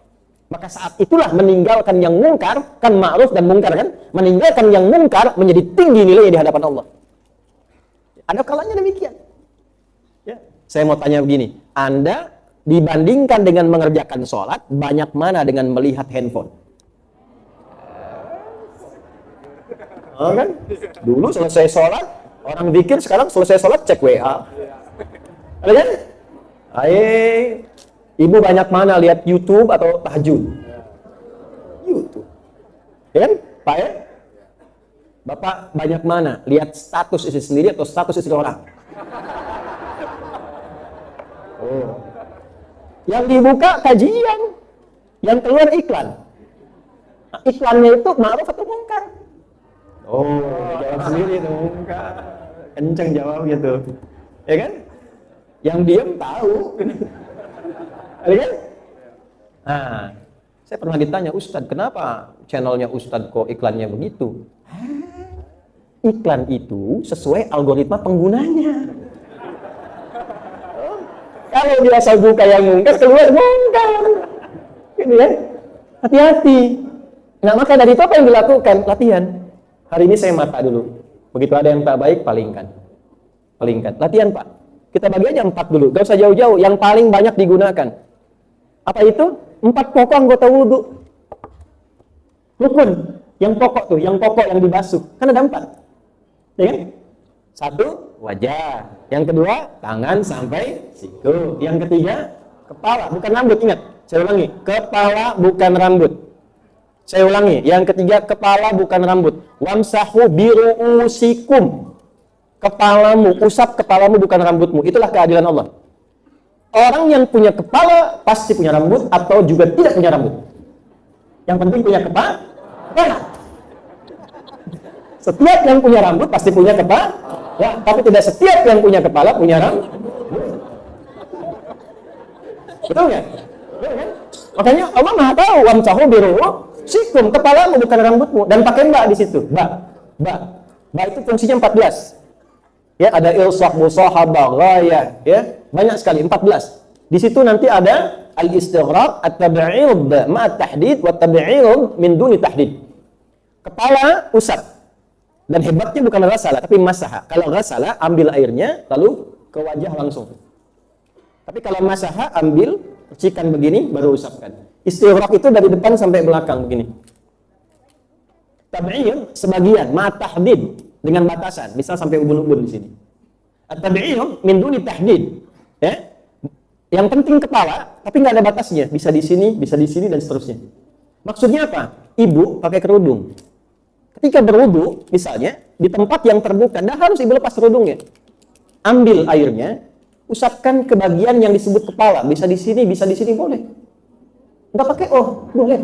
Maka saat itulah meninggalkan yang mungkar, kan ma'ruf dan mungkar kan? Meninggalkan yang mungkar menjadi tinggi nilainya di hadapan Allah. Ada kalanya demikian. Ya. Saya mau tanya begini, Anda dibandingkan dengan mengerjakan sholat, banyak mana dengan melihat handphone? Oh, kan? Dulu selesai sholat, orang zikir, sekarang selesai sholat cek WA. Ada kan? Ayo. Ibu banyak mana lihat YouTube atau tahajud? YouTube. Ya kan? Pak ya? Bapak banyak mana lihat status istri sendiri atau status istri orang? Oh. Yang dibuka kajian, yang keluar iklan. Nah, iklannya itu ma'ruf atau mungkar? Oh, jawab sendiri itu mungkar. Kenceng jawabnya tuh. Ya kan? Yang diem tahu. Kan? Nah, saya pernah ditanya, Ustadz, kenapa channelnya Ustadz kok iklannya begitu? Iklan itu sesuai algoritma penggunanya. Kalau dia asal buka yang mungkar, keluar mungkar. Gitu ya. Hati-hati. Nah, maka dari itu apa yang dilakukan? Latihan. Hari ini saya mata dulu. Begitu ada yang tak baik, palingkan. Palingkan. Latihan, Pak. Kita bagi aja 4 dulu. Gak usah jauh-jauh. Yang paling banyak digunakan. Apa itu? 4 pokok anggota wudhu. Rukun. Yang pokok tuh. Yang pokok yang dibasuh. Kan ada 4. Ya kan? 1, wajah. Yang kedua, tangan sampai siku. Yang ketiga, kepala. Bukan rambut, ingat. Saya ulangi. Kepala bukan rambut. Saya ulangi. Yang ketiga, kepala bukan rambut. Wamsahu biru'usikum. Kepalamu, usap kepalamu bukan rambutmu. Itulah keadilan Allah. Orang yang punya kepala pasti punya rambut atau juga tidak punya rambut. Yang penting punya kepala. Setiap yang punya rambut pasti punya kepala. Ya, tapi tidak setiap yang punya kepala punya rambut. Betul nggak? Betul kan? Makanya Allah Maha tahu. Wamsahu biru'usikum. Kepalamu bukan rambutmu. Dan pakai mbak di situ. Mbak itu fungsinya 14. Ya, ada ilsaq, musahabah, ghayah, ya. Banyak sekali, 14. Di situ nanti ada al-istighraq, at-tab'id ma'a tahdid wa tab'id min duni tahdid. Kepala usap. Dan hebatnya bukan ghasalah, tapi masaha. Kalau ghasalah, ambil airnya lalu ke wajah langsung. Tapi kalau masaha, ambil percikan begini baru usapkan. Istighraq itu dari depan sampai belakang begini. Tab'id sebagian ma'a tahdid, dengan batasan, misal sampai ubun-ubun di sini. At-tabi'iyum min duni tahdid. Ya. Yang penting kepala, tapi nggak ada batasnya. Bisa di sini, dan seterusnya. Maksudnya apa? Ibu pakai kerudung. Ketika berwudu, misalnya di tempat yang terbuka, dah harus ibu lepas kerudungnya. Ambil airnya, usapkan ke bagian yang disebut kepala. Bisa di sini, boleh. Nggak pakai boleh.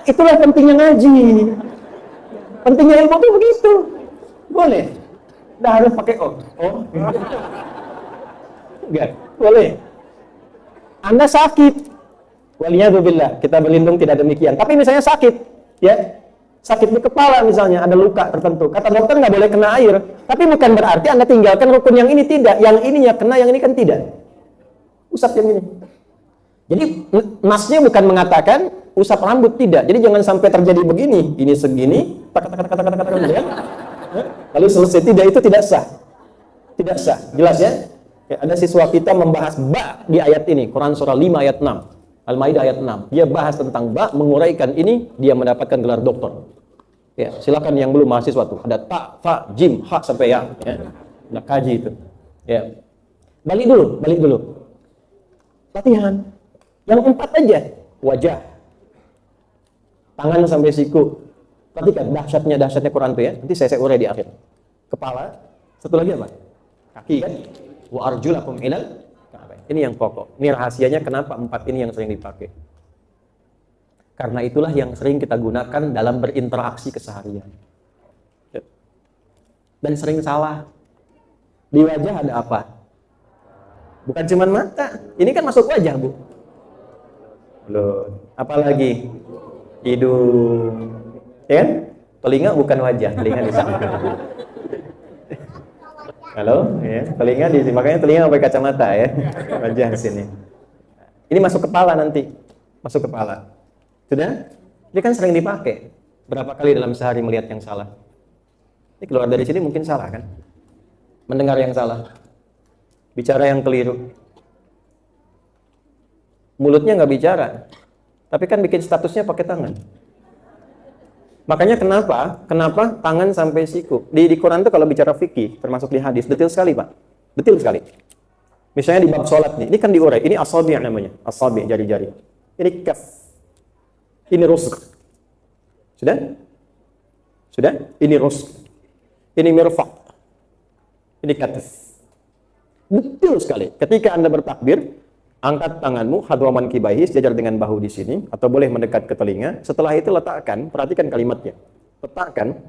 Itulah pentingnya ngaji. Pentingnya ilmu itu begitu. Boleh. Dah harus pakai enggak, boleh. Anda sakit. Waliyadzubillah, kita berlindung tidak demikian. Tapi misalnya sakit, ya. Sakit di kepala misalnya, ada luka tertentu. Kata dokter nggak boleh kena air. Tapi bukan berarti Anda tinggalkan rukun yang ini tidak. Yang ininya kena, yang ini kan tidak. Usap yang ini. Jadi nasnya bukan mengatakan usap rambut, tidak. Jadi jangan sampai terjadi begini, ini segini, ya. Lalu selesai, itu tidak sah. Tidak sah. Jelas ya? Ya, ada siswa kita membahas ba di ayat ini, Quran surah 5 ayat 6. Al-Maidah ayat 6. Dia bahas tentang ba, menguraikan ini, dia mendapatkan gelar doktor. Ya, silakan yang belum mahasiswa tuh. Ada ta, fa, jim, ha sampai ya. Nah, kaji itu. Ya. Balik dulu. Latihan. Yang 4 aja. Wajah. Tangan sampai siku. Perhatikan dahsyatnya Quran itu ya. Nanti saya urai di akhir. Kepala. Satu lagi apa? Kaki kan? Wa arjulakum ilal ka'bah. Ini yang pokok. Ini rahasianya kenapa 4 ini yang sering dipakai. Karena itulah yang sering kita gunakan dalam berinteraksi keseharian. Dan sering salah. Di wajah ada apa? Bukan cuma mata. Ini kan masuk wajah, Bu. Loh, apalagi hidung, ya kan? Telinga bukan wajah, telinga di sana. Halo, ya, telinga di sini, makanya telinga pakai kacamata ya, wajah di sini. Ini masuk kepala nanti, masuk kepala. Sudah? Ini kan sering dipakai. Berapa kali dalam sehari melihat yang salah? Ini keluar dari sini mungkin salah kan? Mendengar yang salah, bicara yang keliru. Mulutnya nggak bicara, tapi kan bikin statusnya pakai tangan. Makanya kenapa tangan sampai siku? Di Quran itu kalau bicara fikih, termasuk di hadis, detail sekali Pak, detail sekali. Misalnya di bab sholat nih, ini kan diurai, ini asabi' namanya, asabi' jari-jari. Ini kaf, ini rusq. Sudah? Ini rusq, ini mirfaq, ini katif. Detail sekali. Ketika Anda bertakbir, angkat tanganmu hadwa mankibaihi sejajar dengan bahu di sini atau boleh mendekat ke telinga. Setelah itu letakkan, perhatikan kalimatnya. Letakkan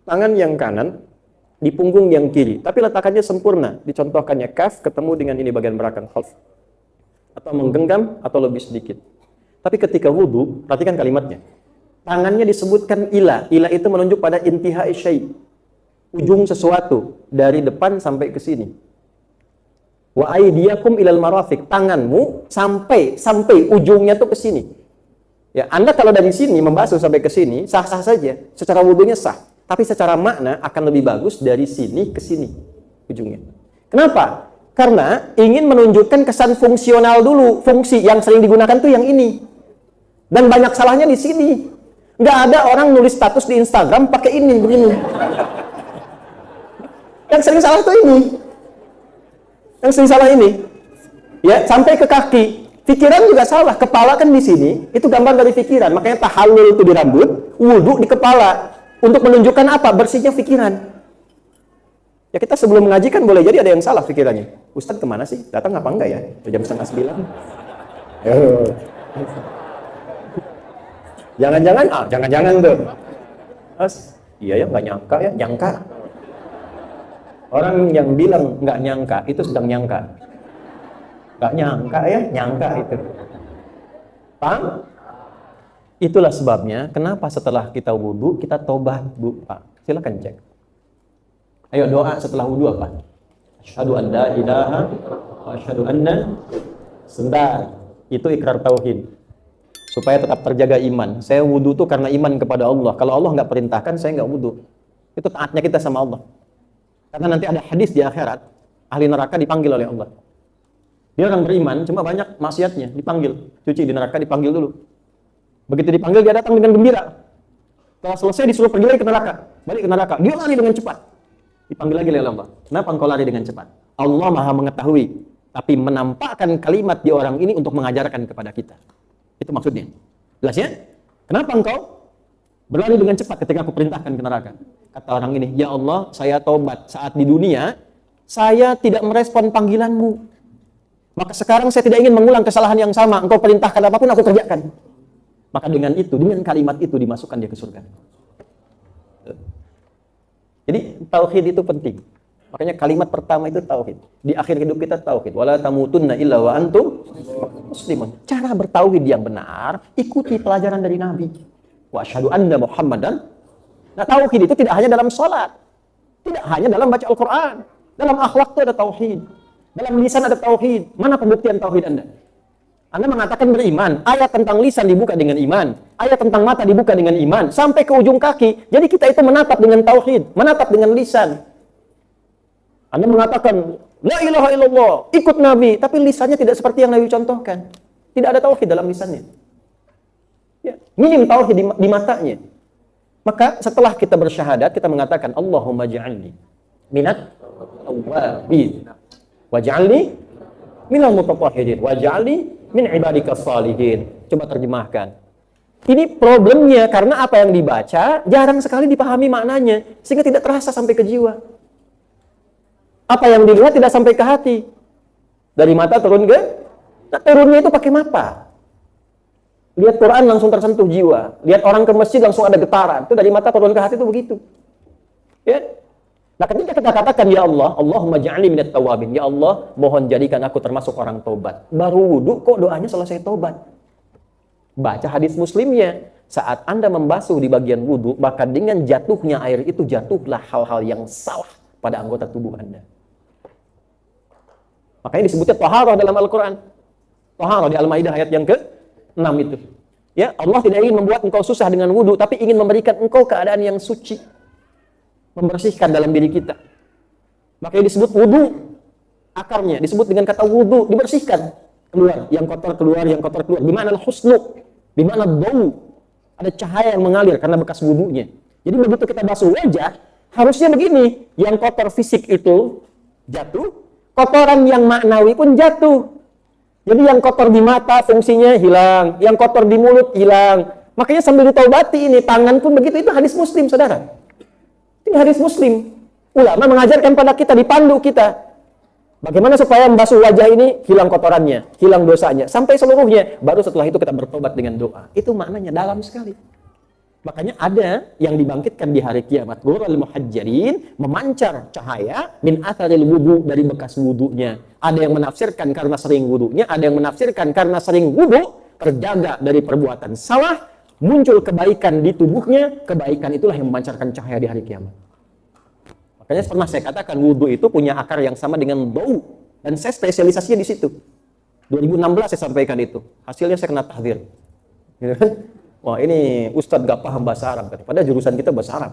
tangan yang kanan di punggung yang kiri, tapi letakkannya sempurna. Dicontohkannya kaf ketemu dengan ini bagian belakang khalf. atau menggenggam atau lebih sedikit. Tapi ketika wudu, perhatikan kalimatnya. Tangannya disebutkan ila. Ila itu menunjuk pada intihai syai'. Ujung sesuatu dari depan sampai ke sini. Wa aydiyakum ilal marafiq. Tanganmu sampai ujungnya tuh ke sini. Ya, Anda kalau dari sini membasuh sampai ke sini sah-sah saja. Secara wudunya sah. Tapi secara makna akan lebih bagus dari sini ke sini ujungnya. Kenapa? Karena ingin menunjukkan kesan fungsional dulu. Fungsi yang sering digunakan tuh yang ini. Dan banyak salahnya di sini. Nggak ada orang nulis status di Instagram pakai ini, begini. Yang sering salah tuh ini. Yang sering salah ini. Ya, sampai ke kaki. Pikiran juga salah. Kepala kan di sini. Itu gambar dari pikiran. Makanya tahallul itu di rambut, wudu di kepala. Untuk menunjukkan apa? Bersihnya pikiran. Ya kita sebelum mengaji kan boleh jadi ada yang salah pikirannya. Ustadz kemana sih? Datang apa enggak ya? Jam 8:30. Jangan-jangan tuh. Iya ya, nggak nyangka ya, nyangka. Orang yang bilang nggak nyangka, itu sedang nyangka. Nggak nyangka ya, nyangka itu. Paham? Itulah sebabnya, kenapa setelah kita wudu, kita tobat, Bu, Pak. Silakan cek. Ayo doa setelah wudu apa? Asyhadu an la ilaha wa asyhadu anna. Sebentar, itu ikrar tauhid. Supaya tetap terjaga iman. Saya wudu tuh karena iman kepada Allah. Kalau Allah nggak perintahkan, saya nggak wudu. Itu taatnya kita sama Allah. Karena nanti ada hadis di akhirat, ahli neraka dipanggil oleh Allah. Dia orang beriman, cuma banyak maksiatnya, dipanggil. Cuci di neraka, dipanggil dulu. Begitu dipanggil, dia datang dengan gembira. Setelah selesai, disuruh pergi lagi ke neraka. Balik ke neraka, dia lari dengan cepat. Dipanggil lagi oleh Allah. Kenapa engkau lari dengan cepat? Allah maha mengetahui, tapi menampakkan kalimat di orang ini untuk mengajarkan kepada kita. Itu maksudnya. Jelas ya? Kenapa engkau berlari dengan cepat ketika aku perintahkan ke neraka? Kata orang ini, ya Allah, saya taubat. Saat di dunia, saya tidak merespon panggilanmu. Maka sekarang saya tidak ingin mengulang kesalahan yang sama. Engkau perintahkan apapun, aku kerjakan. Maka dengan itu, dengan kalimat itu dimasukkan dia ke surga. Jadi tauhid itu penting. Makanya kalimat pertama itu tauhid. Di akhir hidup kita tauhid. Wala tamutunna illa wa antum muslimun. Cara bertauhid yang benar, ikuti pelajaran dari Nabi. Wa asyhadu anna Muhammadan. Nah, tauhid itu tidak hanya dalam salat. Tidak hanya dalam baca Al-Qur'an. Dalam akhlak itu ada tauhid. Dalam lisan ada tauhid. Mana pembuktian tauhid Anda? Anda mengatakan beriman, ayat tentang lisan dibuka dengan iman, ayat tentang mata dibuka dengan iman, sampai ke ujung kaki. Jadi kita itu menatap dengan tauhid, menatap dengan lisan. Anda mengatakan, la ilaha illallah, ikut Nabi, tapi lisannya tidak seperti yang Nabi contohkan. Tidak ada tauhid dalam lisannya. Ya, minim tauhid di matanya. Maka setelah kita bersyahadat, kita mengatakan, Allahumma ja'alni minat tawwabin, waj'alni minal mutatahhirin, waj'alni min ibadikas salihin. Coba terjemahkan. Ini problemnya karena apa yang dibaca jarang sekali dipahami maknanya sehingga tidak terasa sampai ke jiwa. Apa yang dilihat tidak sampai ke hati. Dari mata turun ke? Nah, turunnya itu pakai mata. Lihat Quran langsung tersentuh jiwa. Lihat orang ke masjid langsung ada getaran. Itu dari mata turun ke hati itu begitu. Ya. Nah, ketika kita katakan, ya Allah, Allahumma ja'alni minat tawabin. Ya Allah, mohon jadikan aku termasuk orang taubat. Baru wudu, kok doanya selesai taubat? Baca hadis Muslimnya. Saat Anda membasuh di bagian wudu, maka dengan jatuhnya air itu jatuhlah hal-hal yang salah pada anggota tubuh Anda. Makanya disebutnya taharah dalam Al-Quran. Taharah di Al-Maidah ayat yang ke-6 itu. Ya, Allah tidak ingin membuat engkau susah dengan wudu, tapi ingin memberikan engkau keadaan yang suci. Membersihkan dalam diri kita. Makanya disebut wudu, akarnya disebut dengan kata wudu, dibersihkan. Keluar, yang kotor keluar, yang kotor keluar. Di mana al-husnu, di mana bau, ada cahaya yang mengalir karena bekas wudunya. Jadi begitu kita basuh wajah, harusnya begini, yang kotor fisik itu jatuh, kotoran yang maknawi pun jatuh. Jadi yang kotor di mata fungsinya hilang, yang kotor di mulut hilang. Makanya sambil ditaubati ini, tangan pun begitu, itu hadis Muslim, saudara. Ini hadis Muslim. Ulama mengajarkan pada kita, dipandu kita. Bagaimana supaya membasuh wajah ini hilang kotorannya, hilang dosanya, sampai seluruhnya. Baru setelah itu kita bertobat dengan doa. Itu maknanya dalam sekali. Makanya ada yang dibangkitkan di hari kiamat. Ghurral muhajjalin, memancar cahaya min atharil wudu, dari bekas wudunya. Ada yang menafsirkan karena sering wudunya, ada yang menafsirkan karena sering wudu, terjaga dari perbuatan salah, muncul kebaikan di tubuhnya, kebaikan itulah yang memancarkan cahaya di hari kiamat. Makanya pernah saya katakan wudu itu punya akar yang sama dengan bau, dan saya spesialisasinya di situ. 2016 saya sampaikan itu. Hasilnya saya kena tahdzir. Gitu kan? Wah, ini Ustadz gak paham bahasa Arab. Padahal jurusan kita bahasa Arab.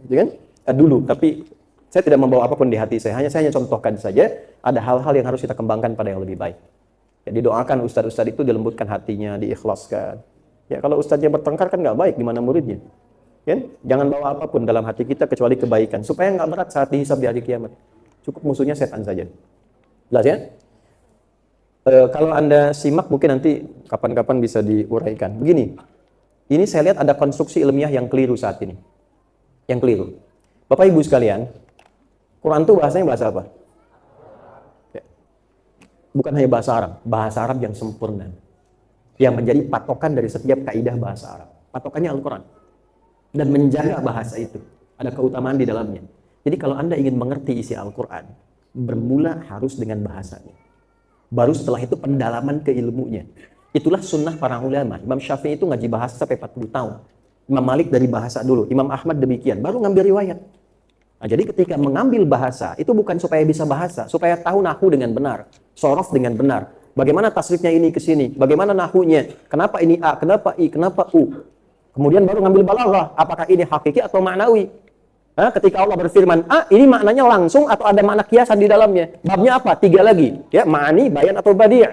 Gitu kan? Dulu, tapi saya tidak membawa apapun di hati saya. Saya hanya contohkan saja ada hal-hal yang harus kita kembangkan pada yang lebih baik. Jadi doakan ustadz-ustadz itu dilembutkan hatinya, diikhlaskan. Ya, kalau ustadznya bertengkar kan nggak baik, gimana muridnya? Kan? Jangan bawa apapun dalam hati kita kecuali kebaikan, supaya nggak berat saat dihisab di hari kiamat. Cukup musuhnya setan saja. Jelas ya? Kalau Anda simak mungkin nanti kapan-kapan bisa diuraikan. Begini, ini saya lihat ada konstruksi ilmiah yang keliru saat ini. Yang keliru. Bapak Ibu sekalian, Quran itu bahasanya bahasa apa? Ya. Bukan hanya bahasa Arab yang sempurna. Yang menjadi patokan dari setiap kaidah bahasa Arab. Patokannya Al-Quran. Dan menjaga bahasa itu. Ada keutamaan di dalamnya. Jadi kalau Anda ingin mengerti isi Al-Quran, bermula harus dengan bahasanya. Baru setelah itu pendalaman ke ilmunya. Itulah sunnah para ulama. Imam Syafi'i itu ngaji bahasa sampai 40 tahun. Imam Malik dari bahasa dulu. Imam Ahmad demikian. Baru ngambil riwayat. Nah, jadi ketika mengambil bahasa, itu bukan supaya bisa bahasa. Supaya tahu nahu dengan benar. Sorof dengan benar. Bagaimana tasrifnya ini ke sini. Bagaimana nahunya. Kenapa ini A, kenapa I, kenapa U. Kemudian baru ngambil balaghah. Apakah ini hakiki atau maknawi. Nah, ketika Allah berfirman, ini maknanya langsung atau ada makna kiasan di dalamnya. Babnya apa? 3 lagi. Ya, ma'ani, bayan atau badi'.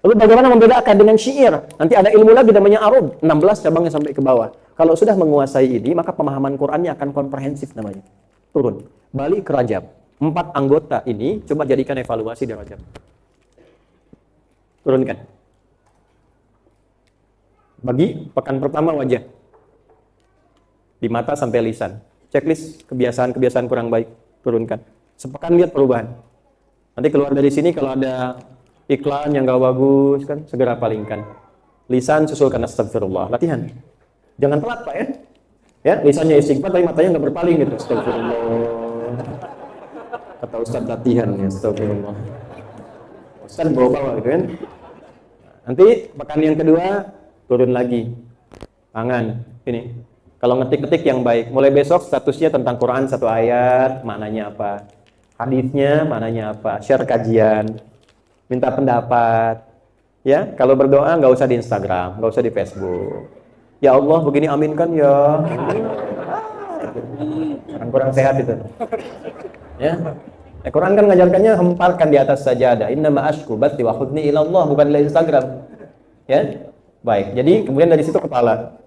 Lalu bagaimana membedakan dengan syair? Nanti ada ilmu lagi namanya arud. 16 cabangnya sampai ke bawah. Kalau sudah menguasai ini, maka pemahaman Qur'annya akan komprehensif namanya. Turun. Balik ke Rajab. 4 anggota ini, coba jadikan evaluasi di Rajab. Turunkan. Bagi pekan pertama wajah. Di mata sampai lisan. Checklist kebiasaan-kebiasaan kurang baik, turunkan. Sepekan lihat perubahan. Nanti keluar dari sini kalau ada iklan yang gak bagus kan, segera palingkan. Lisan susulkan astagfirullah. Latihan. Jangan telat Pak ya. Ya, lisannya istighfar tapi matanya nggak berpaling gitu. Astagfirullah. Kata Ustaz latihan ya, astagfirullah. Ustaz bawa-bawa gitu kan. Nanti pekan yang kedua turun lagi. Tangan ini. Kalau ngetik-ngetik yang baik, mulai besok statusnya tentang Quran 1 ayat, maknanya apa? Hadisnya maknanya apa? Share kajian, minta pendapat. Ya, kalau berdoa nggak usah di Instagram, nggak usah di Facebook. Ya Allah, begini aminkan ya. Kurang sehat itu. Ya. Quran kan ngajarkannya hemparkan di atas sajadah. Innama ashku bathi wa hudni ila Allah, bukan di Instagram. Ya. Baik. Jadi kemudian dari situ kepala.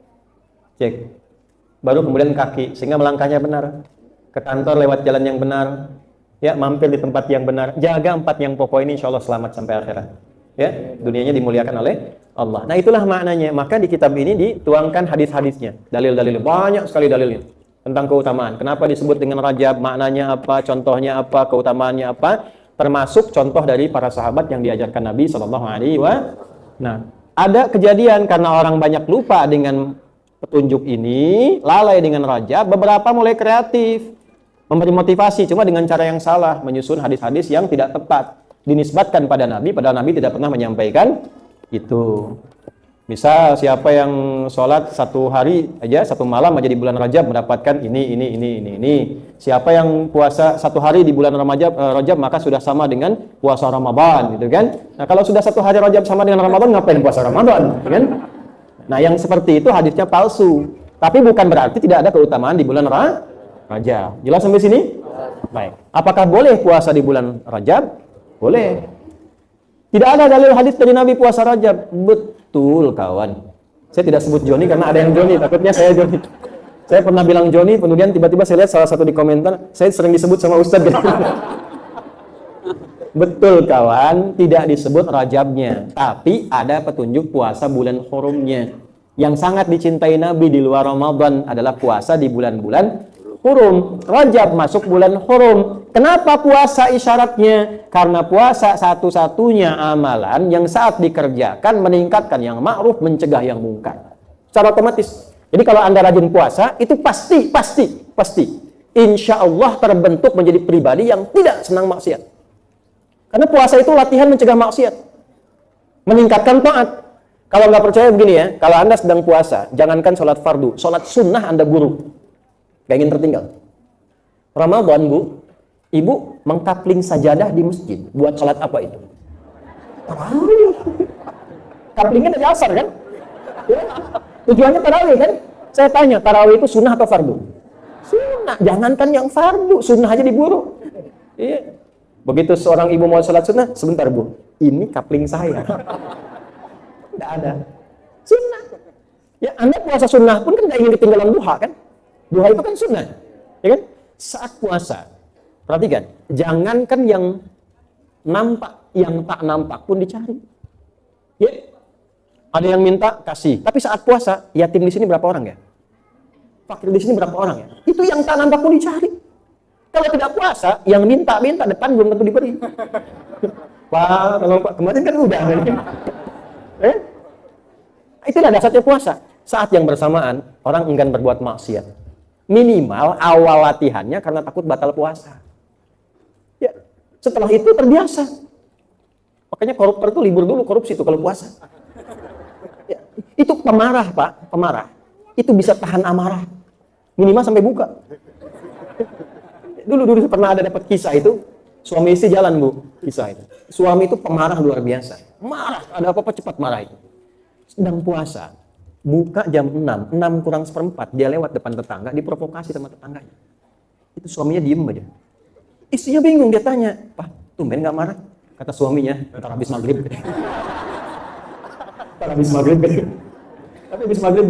Cek. Baru kemudian kaki, sehingga melangkahnya benar. Ke kantor lewat jalan yang benar. Ya, mampir di tempat yang benar. Jaga 4 yang pokok ini, insya Allah selamat sampai akhirat. Ya, dunianya dimuliakan oleh Allah. Nah, itulah maknanya. Maka di kitab ini dituangkan hadis-hadisnya. Dalil-dalil, banyak sekali dalilnya. Tentang keutamaan. Kenapa disebut dengan Rajab, maknanya apa, contohnya apa, keutamaannya apa. Termasuk contoh dari para sahabat yang diajarkan Nabi SAW. Nah, ada kejadian karena orang banyak lupa dengan petunjuk ini, lalai dengan Rajab, beberapa mulai kreatif, memberi motivasi, cuma dengan cara yang salah, menyusun hadis-hadis yang tidak tepat, dinisbatkan pada Nabi, padahal Nabi tidak pernah menyampaikan itu. Misal siapa yang sholat 1 hari aja, 1 malam aja di bulan Rajab mendapatkan ini. Siapa yang puasa 1 hari di bulan Rajab maka sudah sama dengan puasa Ramadan, gitu kan? Nah, kalau sudah 1 hari Rajab sama dengan Ramadan, ngapain puasa Ramadan, gitu kan? Nah, yang seperti itu hadisnya palsu. Tapi bukan berarti tidak ada keutamaan di bulan Rajab. Jelas sampai sini? Baik. Apakah boleh puasa di bulan Rajab? Boleh. Tidak ada dalil hadis dari Nabi puasa Rajab. Betul, kawan. Saya tidak sebut Joni karena ada yang Joni. Takutnya saya Joni. Saya pernah bilang Joni, kemudian tiba-tiba saya lihat salah satu di komentar, saya sering disebut sama Ustadz. Betul kawan, tidak disebut Rajabnya, tapi ada petunjuk puasa bulan hurumnya. Yang sangat dicintai Nabi di luar Ramadan adalah puasa di bulan-bulan hurum. Rajab masuk bulan hurum. Kenapa puasa isyaratnya? Karena puasa satu-satunya amalan yang saat dikerjakan meningkatkan yang ma'ruf, mencegah yang mungkar. Secara otomatis. Jadi kalau Anda rajin puasa, itu pasti. Insya Allah terbentuk menjadi pribadi yang tidak senang maksiat. Karena puasa itu latihan mencegah maksiat. Meningkatkan taat. Kalau nggak percaya begini ya, kalau Anda sedang puasa, jangankan sholat fardu, sholat sunnah Anda buruk. Gak ingin tertinggal. Ramadan, Bu, Ibu mengkapling sajadah di masjid. Buat sholat apa itu? Tarawih. Kaplingnya dari asar kan? Ya. Tujuannya tarawih kan? Saya tanya, tarawih itu sunnah atau fardu? Sunnah. Jangankan yang fardu, sunnah aja diburu. Iya. Begitu seorang ibu mau sholat sunnah, sebentar Bu, ini kapling saya. Tidak ada. Sunnah. Ya, Anda puasa sunnah pun kan nggak ingin ketinggalan duha kan? Duha itu kan sunnah. Ya kan? Saat puasa, perhatikan, jangankan yang nampak, yang tak nampak pun dicari. Ya. Ada yang minta, kasih. Tapi saat puasa, yatim di sini berapa orang ya? Fakir di sini berapa orang ya? Itu yang tak nampak pun dicari. Kalau tidak puasa, yang minta depan belum tentu diberi. Pak, tolong Pak, kemarin kan udah. Itulah dasarnya puasa. Saat yang bersamaan, orang enggan berbuat maksiat. Minimal awal latihannya karena takut batal puasa. Ya, setelah itu terbiasa. Makanya koruptor itu libur dulu korupsi itu kalau puasa. Ya, itu pemarah Pak, pemarah. Itu bisa tahan amarah. Minimal sampai buka. Dulu pernah ada dapat kisah itu, suami istri jalan Bu, kisah itu. Suami itu pemarah luar biasa. Marah, ada apa-apa cepat marah itu. Sedang puasa, buka jam 6 kurang seperempat, dia lewat depan tetangga, diprovokasi sama tetangganya. Itu suaminya diem aja. Istrinya bingung, dia tanya, Pak, tumben gak marah? Kata suaminya, ntar habis maghrib. Ntar habis maghrib. Tapi habis maghrib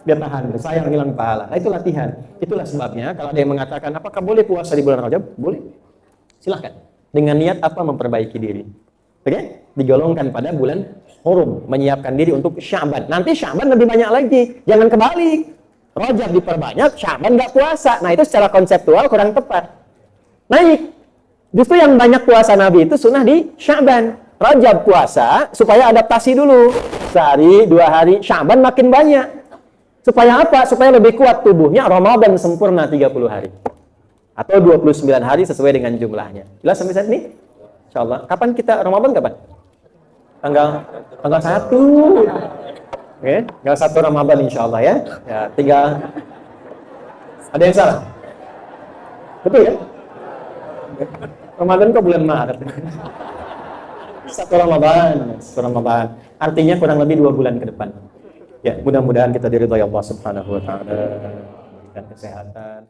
dia tahan, sayang hilang pahala. Nah, itu latihan. Itulah sebabnya kalau ada yang mengatakan apakah boleh puasa di bulan Rajab? Boleh. Silahkan. Dengan niat apa? Memperbaiki diri. Oke? Digolongkan pada bulan Hurum, menyiapkan diri untuk Sya'ban. Nanti Sya'ban lebih banyak lagi. Jangan kebalik. Rajab diperbanyak, Sya'ban nggak puasa. Nah, itu secara konseptual kurang tepat. Naik. Justru yang banyak puasa Nabi itu sunnah di Sya'ban. Rajab puasa supaya adaptasi dulu. Sehari, 2 hari, Sya'ban makin banyak. Supaya apa? Supaya lebih kuat tubuhnya, Ramadan sempurna 30 hari. Atau 29 hari sesuai dengan jumlahnya. Jelas sampai saat ini? Insyaallah. Kapan kita Ramadan kapan? Tanggal 1. Oke, tanggal 1 Ramadan insyaallah ya. Ya, tinggal ada yang salah? Betul ya? Ramadan kok bulan Maret? 1 Ramadan. Artinya kurang lebih 2 bulan ke depan. Ya, mudah-mudahan kita diridhoi Allah Subhanahu wa taala, memberikan kesehatan.